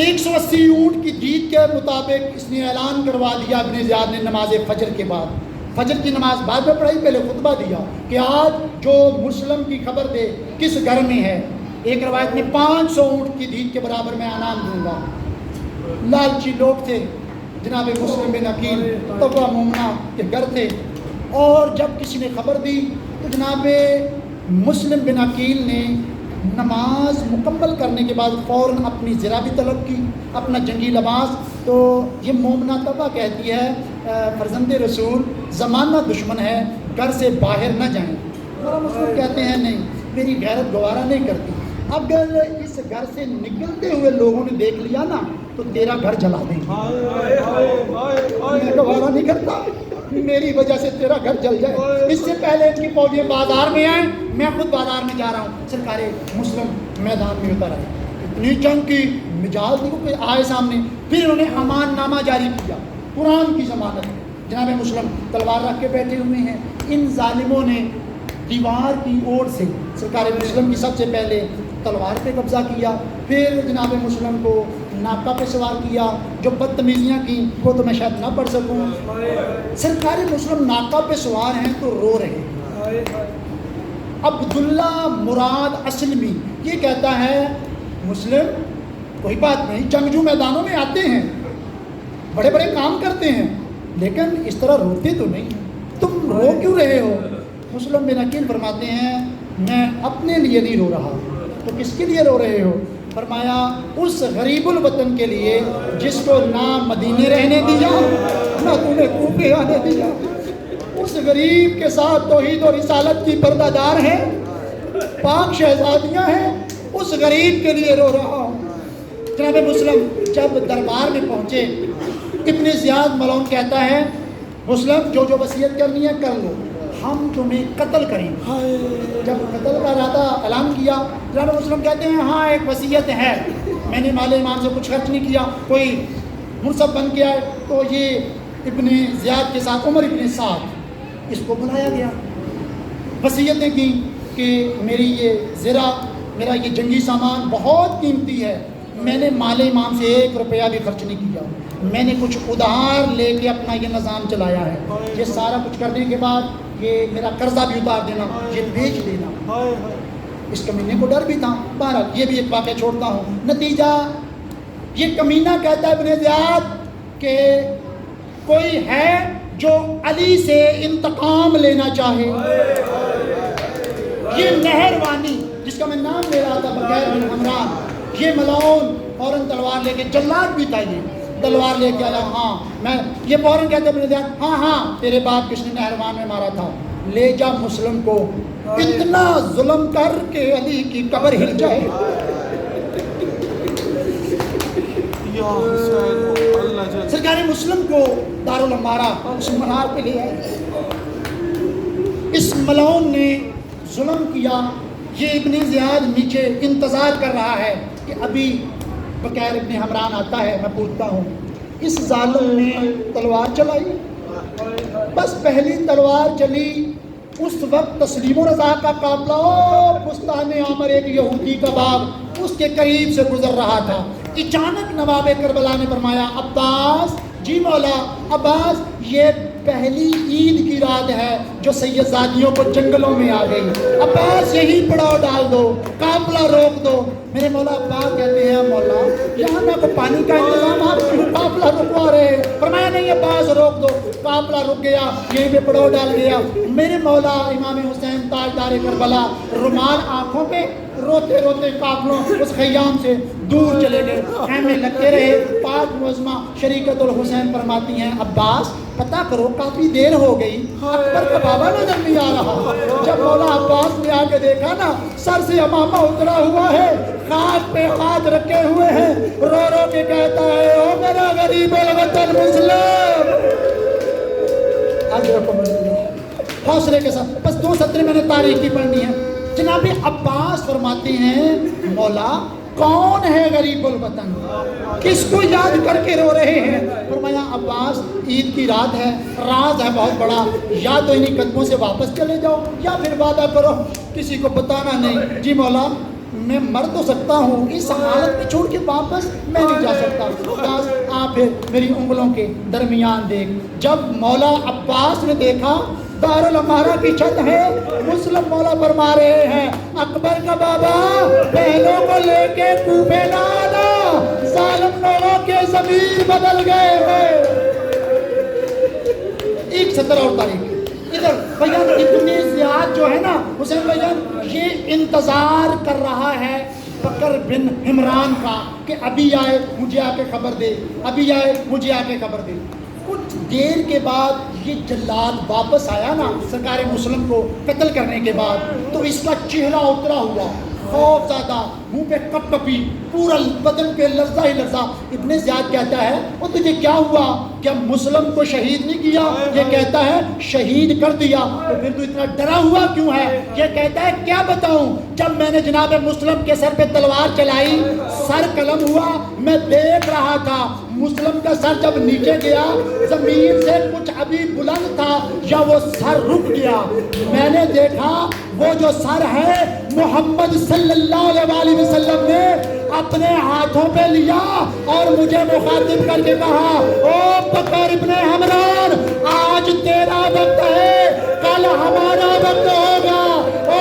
180 اونٹ کی جیت کے مطابق اس نے اعلان کروا دیا ابن زیاد نے نماز فجر کے بعد، فجر کی نماز بعد میں پڑھائی، پہلے خطبہ دیا کہ آج جو مسلم کی خبر دے کس گھر میں ہے، ایک روایت میں 500 اونٹ کی جیت کے برابر میں انعام دوں گا۔ لالچی لوگ تھے جناب مسلم بن عقیل، تقویٰ مومنہ کے گھر تھے، اور جب کسی نے خبر دی تو جناب مسلم بن عقیل نے نماز مکمل کرنے کے بعد فوراً اپنی زرہ بھی طلب کی، اپنا جنگی لباس۔ تو یہ مومنہ طبع کہتی ہے فرزند رسول زمانہ دشمن ہے، گھر سے باہر نہ جائیں۔ اور مسلم کہتے ہیں نہیں، میری غیرت گوارہ نہیں کرتی، اگر اس گھر سے نکلتے ہوئے لوگوں نے دیکھ لیا نا تو تیرا گھر جلا دیں گے، میں گوارہ نہیں کرتا میری وجہ سے تیرا گھر جل جائے۔ اس سے پہلے ان کی فوجیں بازار میں آئیں، میں خود بازار میں جا رہا ہوں، سرکار مسلم میدان میں اتر آئے، اتنی جنگ کی مجاز نہیں کوئی آئے سامنے۔ پھر انہوں نے امان نامہ جاری کیا، قرآن کی ضمانت، جناب مسلم تلوار رکھ کے بیٹھے ہوئے ہیں۔ ان ظالموں نے دیوار کی اوٹ سے سرکار مسلم کی سب سے پہلے تلوار پہ قبضہ کیا، پھر جناب مسلم کو ناکہ پہ سوار کیا۔ جو بدتمیزیاں کی وہ تو میں شاید نہ پڑھ سکوں۔ سرکار مسلم ناکہ پہ سوار ہیں تو رو رہے ہیں، عبداللہ مراد اسلمی یہ کہتا ہے مسلم کوئی بات نہیں، جنگجو میدانوں میں آتے ہیں، بڑے بڑے کام کرتے ہیں، لیکن اس طرح روتے تو نہیں، تم رو کیوں رہے ہو؟ مسلم بن عقیل فرماتے ہیں میں اپنے لیے نہیں رو رہا، تو کس کے لیے رو رہے ہو؟ فرمایا اس غریب الوطن کے لیے جس کو نہ مدینے رہنے دیا نہ تمہیں کوفے آنے دیا، اس غریب کے ساتھ توحید و رسالت کی پردہ دار ہیں، پاک شہزادیاں ہیں، اس غریب کے لیے رو رہا ہوں۔ جناب مسلم جب دربار میں پہنچے، ابن زیاد ملعون کہتا ہے مسلم جو وصیت کرنی ہے کر لو، ہم تمہیں قتل کریں گے۔ جب قتل کا ارادہ اعلان کیا، جناب مسلم کہتے ہیں ہاں ایک وصیت ہے، میں نے مال امام سے کچھ خرچ نہیں کیا، کوئی منصب بن کے آئے، تو یہ ابن زیاد کے ساتھ عمر ابن سعد اس کو بلایا گیا، وصیتیں کی کہ میری یہ زرہ، میرا یہ جنگی سامان بہت قیمتی ہے، میں نے مال امام سے 1 روپیہ بھی خرچ نہیں کیا، میں نے کچھ ادھار لے کے اپنا یہ نظام چلایا ہے، یہ سارا کچھ کرنے کے بعد یہ میرا قرضہ بھی اتار دینا، یہ بیچ دینا۔ اس کمینے کو ڈر بھی تھا، بہرحال یہ بھی ایک واقعہ چھوڑتا ہوں۔ نتیجہ یہ کمینہ کہتا ہے ابن زیاد کہ کوئی ہے جو علی سے انتقام لینا چاہے، یہ مہروانی جس کا میں نام لے رہا تھا بغیر بن عمران، یہ ملعون فوراً تلوار لے کے، جلاد بھی تھا یہ، تلوار لے کے آیا، ہاں میں یہ فوراً کہتے ابن زیاد ہاں ہاں تیرے باپ کس نے نہروان میں مارا تھا، لے جا مسلم کو، اتنا ظلم کر کے علی کی قبر ہل جائے۔ سرکار مسلم کو دارالامارہ اس منار پہ لے آئے، اس ملعون نے ظلم کیا، یہ ابن زیاد نیچے انتظار کر رہا ہے کہ ابھی بکیر ابن حمران آتا ہے، میں پوچھتا ہوں۔ اس ظالم نے تلوار چلائی، بس پہلی تلوار چلی، اس وقت تسلیم و رضا کا قافلہ بستان عامر ایک یہودی کا باغ اس کے قریب سے گزر رہا تھا۔ اچانک نواب کربلا نے فرمایا عباس، جی مولا عباس، یہ پہلی عید کی رات ہے جو سید زادیوں کو جنگلوں میں آ گئی، عباس یہی پڑاؤ ڈال دو، قافلہ روک دو۔ میرے مولا عباس کہتے ہیں مولا یہاں نہ کو پانی کا انتظام، آپ کیوں قافلہ رکوا رہے ہیں؟ فرمایا نہیں عباس روک دو، قافلہ رک گیا، یہیں پہ پڑاؤ ڈال گیا۔ میرے مولا امام حسین تاجدار کربلا رومال آنکھوں پہ، روتے روتے قافلوں اس خیام سے دور چلے گئے، خیمے لگتے رہے۔ پاک معظمہ شریکت الحسین فرماتی ہیں عباس پتہ کرو کافی دیر ہو گئی، اکبر کا بابا نظر نہیں آ رہا۔ جب مولا عباس نے آ کے دیکھا نا، سر سے امامہ اترا ہوا ہے، خاک پہ ہاتھ رکھے ہوئے ہیں، رو رو کے کہتا ہے او میرا غریب الوطن مسلم، حوصلے کے ساتھ بس 2 سطریں میں نے تاریخی پڑھنی ہے۔ جناب عباس فرماتے ہیں مولا کون ہے غریب الوطن، کس کو یاد کر کے رو رہے ہیں؟ فرمایا عباس عید کی رات ہے، راز ہے بہت بڑا، یا تو انہی قدموں سے واپس چلے جاؤ یا پھر وعدہ کرو کسی کو بتانا نہیں۔ جی مولا میں مر تو سکتا ہوں، اس حالت میں چھوڑ کے واپس میں نہیں جا سکتا، عباس آپ پھر میری انگلوں کے درمیان دیکھ۔ جب مولا عباس نے دیکھا دارالامارہ کی چھت ہے، مسلم مولا فرما رہے ہیں اکبر کا بابا بہنوں کو لے کے کوفے نہ آنا، ظالم لوگوں کے ضمیر بدل گئے ہیں۔ ایک سطر اور تاریخ ادھر بیان ابن زیاد جو ہے نا حسین بیان، یہ انتظار کر رہا ہے بکر بن عمران کا کہ ابھی آئے مجھے آ کے خبر دے، ابھی آئے مجھے آ کے خبر دے۔ کچھ دیر کے بعد یہ جلاد واپس آیا نا سرکار مسلم کو قتل کرنے کے بعد، تو اس کا چہرہ اترا ہوا، خوف زیادہ، منہ پہ کپ کپی، پورا بدن پہ لرزہ ہی لرزہ۔ ابن زیاد کہتا ہے وہ تجھے کیا ہوا، کیا مسلم کو شہید نہیں کیا؟ یہ کہتا ہے شہید کر دیا، تو پھر تو اتنا ڈرا ہوا کیوں ہے؟ یہ کہتا ہے کیا بتاؤں، جب میں نے جناب مسلم کے سر پہ تلوار چلائی، سر قلم ہوا، میں دیکھ رہا تھا مسلم کا سر جب نیچے گیا زمین سے کچھ ابھی بلند تھا یا وہ سر رک گیا، میں نے دیکھا وہ جو سر ہے محمد صلی اللہ علیہ وسلم نے اپنے ہاتھوں پہ لیا اور مجھے مخاطب کر کے کہا او بکر ابن عمران، آج تیرا وقت ہے، کل ہمارا وقت ہوگا۔ او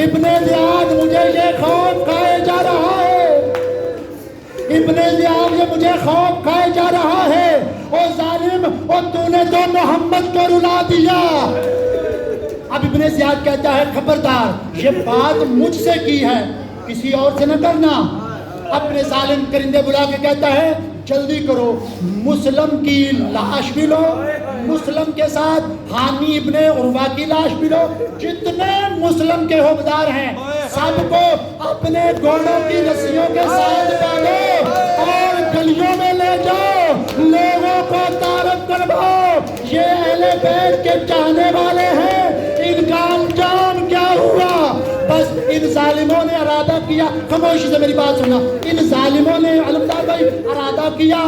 ابن زیاد مجھے یہ خوف کھائے جا رہا ہے، ابن زیاد یہ مجھے خوف کھائے جا رہا ہے، او ظالم، او تو نے تو محمد کو رلا دیا۔ اب ابن زیاد کہتا ہے خبردار، یہ بات مجھ سے کی ہے، کسی اور سے نہ کرنا۔ اپنے ظالم کرندے بلا کے کہتا ہے جلدی کرو، مسلم کی لاش بھی لو، مسلم کے ساتھ حامی ابن عروہ کی لاش بھی لو، جتنے مسلم کے حوبدار ہیں سب کو اپنے گھوڑوں کی رسیوں کے ساتھ باندھو اور گلیوں میں لے جاؤ، لوگوں کو تعارف کرواؤ، یہ اہل بیت کے چاہنے والے ہیں، ان کا انجام کیا ہوا۔ بس ان ظالموں نے ارادہ کیا، خاموشی سے میری بات سننا، ان ظالموں نے علمدار بھائی ارادہ کیا،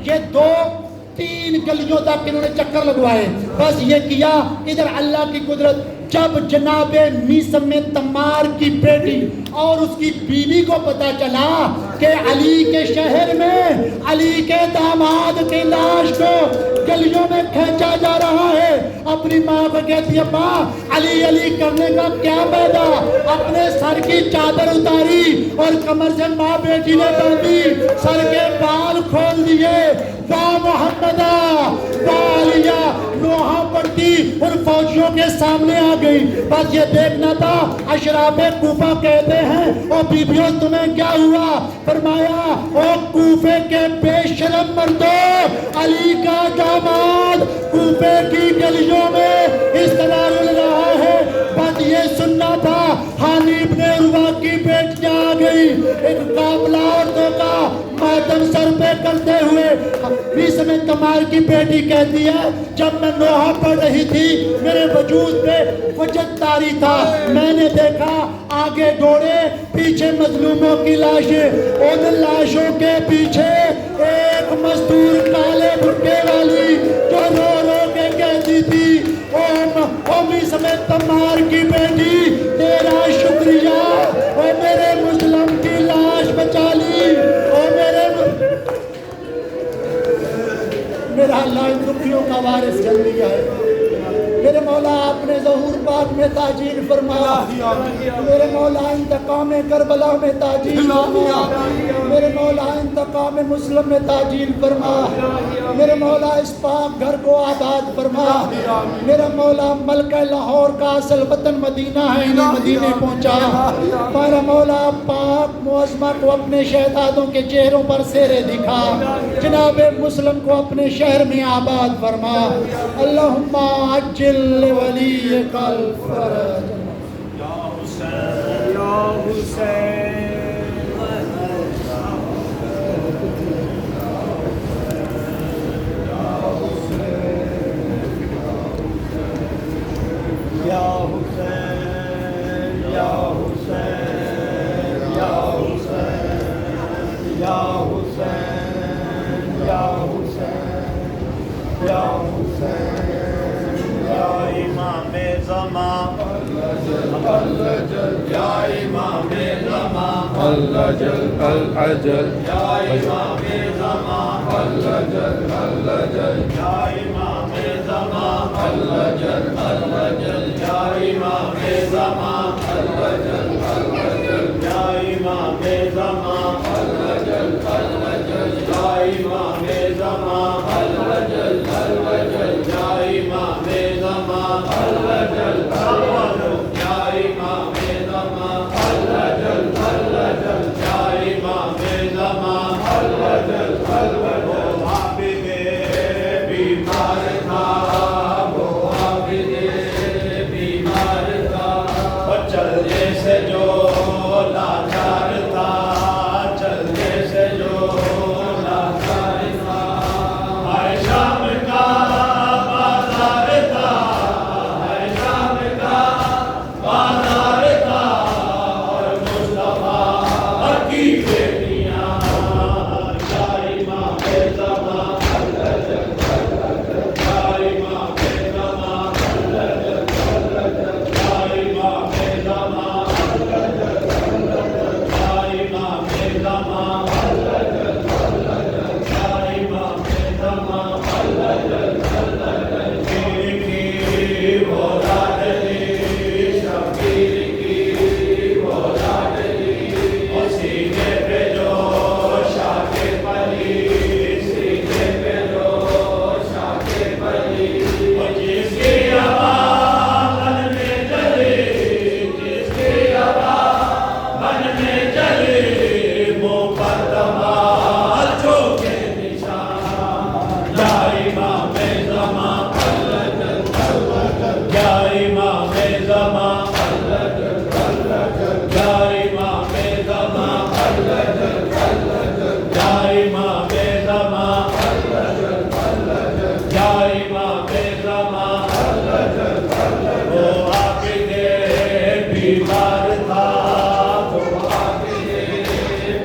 یہ 2-3 گلیوں تک انہوں نے چکر لگوائے، بس یہ کیا، ادھر اللہ کی قدرت، جب جناب میثم تمار کی بیٹی اور اس کی بیوی کو پتا چلا کہ علی کے شہر میں علی کے داماد کی لاش کو گلیوں میں کھینچا جا رہا ہے، اپنی ماں کو کہتی ہے ماں علی علی کرنے کا کیا فائدہ، اپنے سر کی چادر اتاری اور کمر سے ماں بیٹی نے باندھی، سر کے بال کھول دیے، واہ محمدہ واہ علیہ، نوحہ پڑتی ان فوجیوں کے سامنے آ گئی۔ بس یہ دیکھنا تھا، اشراف کوفہ کہتے ہیں او بیبیوں تمہیں کیا ہوا؟ فرمایا او کوفے کے بے شرم مردوں، علی کا داماد کوفے کی گلیوں میں اس طرح رل رہا ہے۔ بس یہ سننا تھا، حانی ابن عروہ کی بیٹیاں آ گئی، ایک قافلہ عورتوں کا ماتم سر پہ کرتے ہوئے، میثم تمار کی بیٹی کہتی ہے جب میں نوحہ پڑھ رہی تھی میرے وجود پہ وجد طاری تھا، میں نے دیکھا آگے گھوڑے پیچھے مظلوموں کی لاشیں، ان لاشوں کے پیچھے ایک مزدور کالے بھٹے والی جو رو رو کے کہتی تھی او میثم تمار کی بیٹی تیرا شکریہ، او میرے مسلم کی لاش بچا لی، او میرا اللہ ان دکھیوں کا وارث چل دیا ہے۔ میرے مولا آپ نے ظہور پاک میں تاجیل فرمایا، میرے مولا انتقام کربلا میں تاجیل فرما، میرے مولا انتقام مسلم میں تاجیل فرما، میرے مولا اس پاک گھر کو آباد فرما، میرا مولا ملکہ لاہور کا اصل وطن مدینہ ہے، انہیں مدینے پہنچا، میرا مولا پاک معظمہ کو اپنے شہزادوں کے چہروں پر سیرے دکھا، جناب مسلم کو اپنے شہر میں آباد فرما، اللہم عجل ولیک الفرج۔ یا حسین یا حسین یا حسین یا حسین یا حسین یا حسین یا حسین یا حسین یا امام زمان یا امام زمان الجل العجل یا امام زمان الجل الجل یا امام زمان الجل الجل یا امام زمان الجل الجل یا امام زمان الجل الجل یا امام زمان الجل الجل یا امام زمان الجل یا امام زمان الجل الجل یا امام زمان الجل الجل وہ عابد بیمار تھا، وہ عابد بیمار تھا، اور چلنے سے جو لاچار تھا، چلنے سے جو لاچار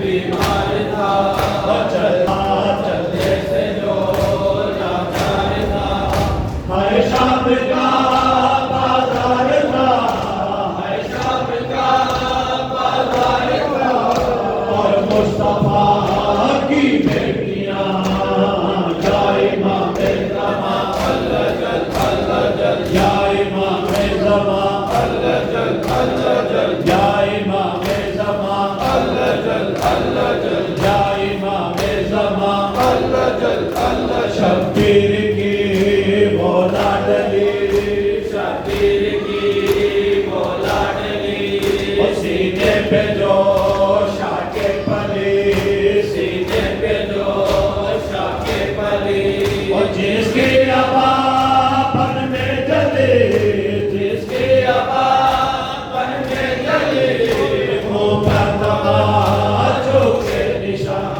بیمار تھا چلتا چلنے سے جو لاچار تھا ہر شام کا بازار تھا ہر شام کا بازار تھا اور مصطفیٰ کی بیٹیاں یا امام زمان اللہ جل اللہ جل یا امام زمان اللہ جل اللہ جل یا امام زمان اللہ جل اللہ جل یا امام زمان اللہ جل اللہ شبیر کی مولا ڈلی شبیر کی مولا ڈلی سینے پہ جو شاہ کے پلی سینے پہ جو شاہ کے پلی اور جس کی آبا پن میں جلے جس کی آبا پن میں جلے وہ پردہ کے نشان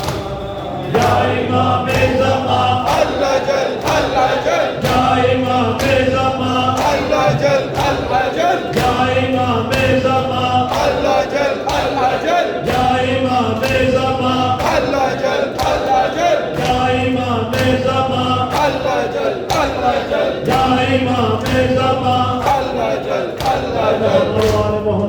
یا امام زمان اللہ جل اللہ جل یا امام زمان اللہ جل اللہ جل یا امام زمان اللہ جل اللہ جل یا امام زمان اللہ جل اللہ جل یا امام زمان اللہ جل اللہ جل یا امام زمان اللہ جل اللہ جل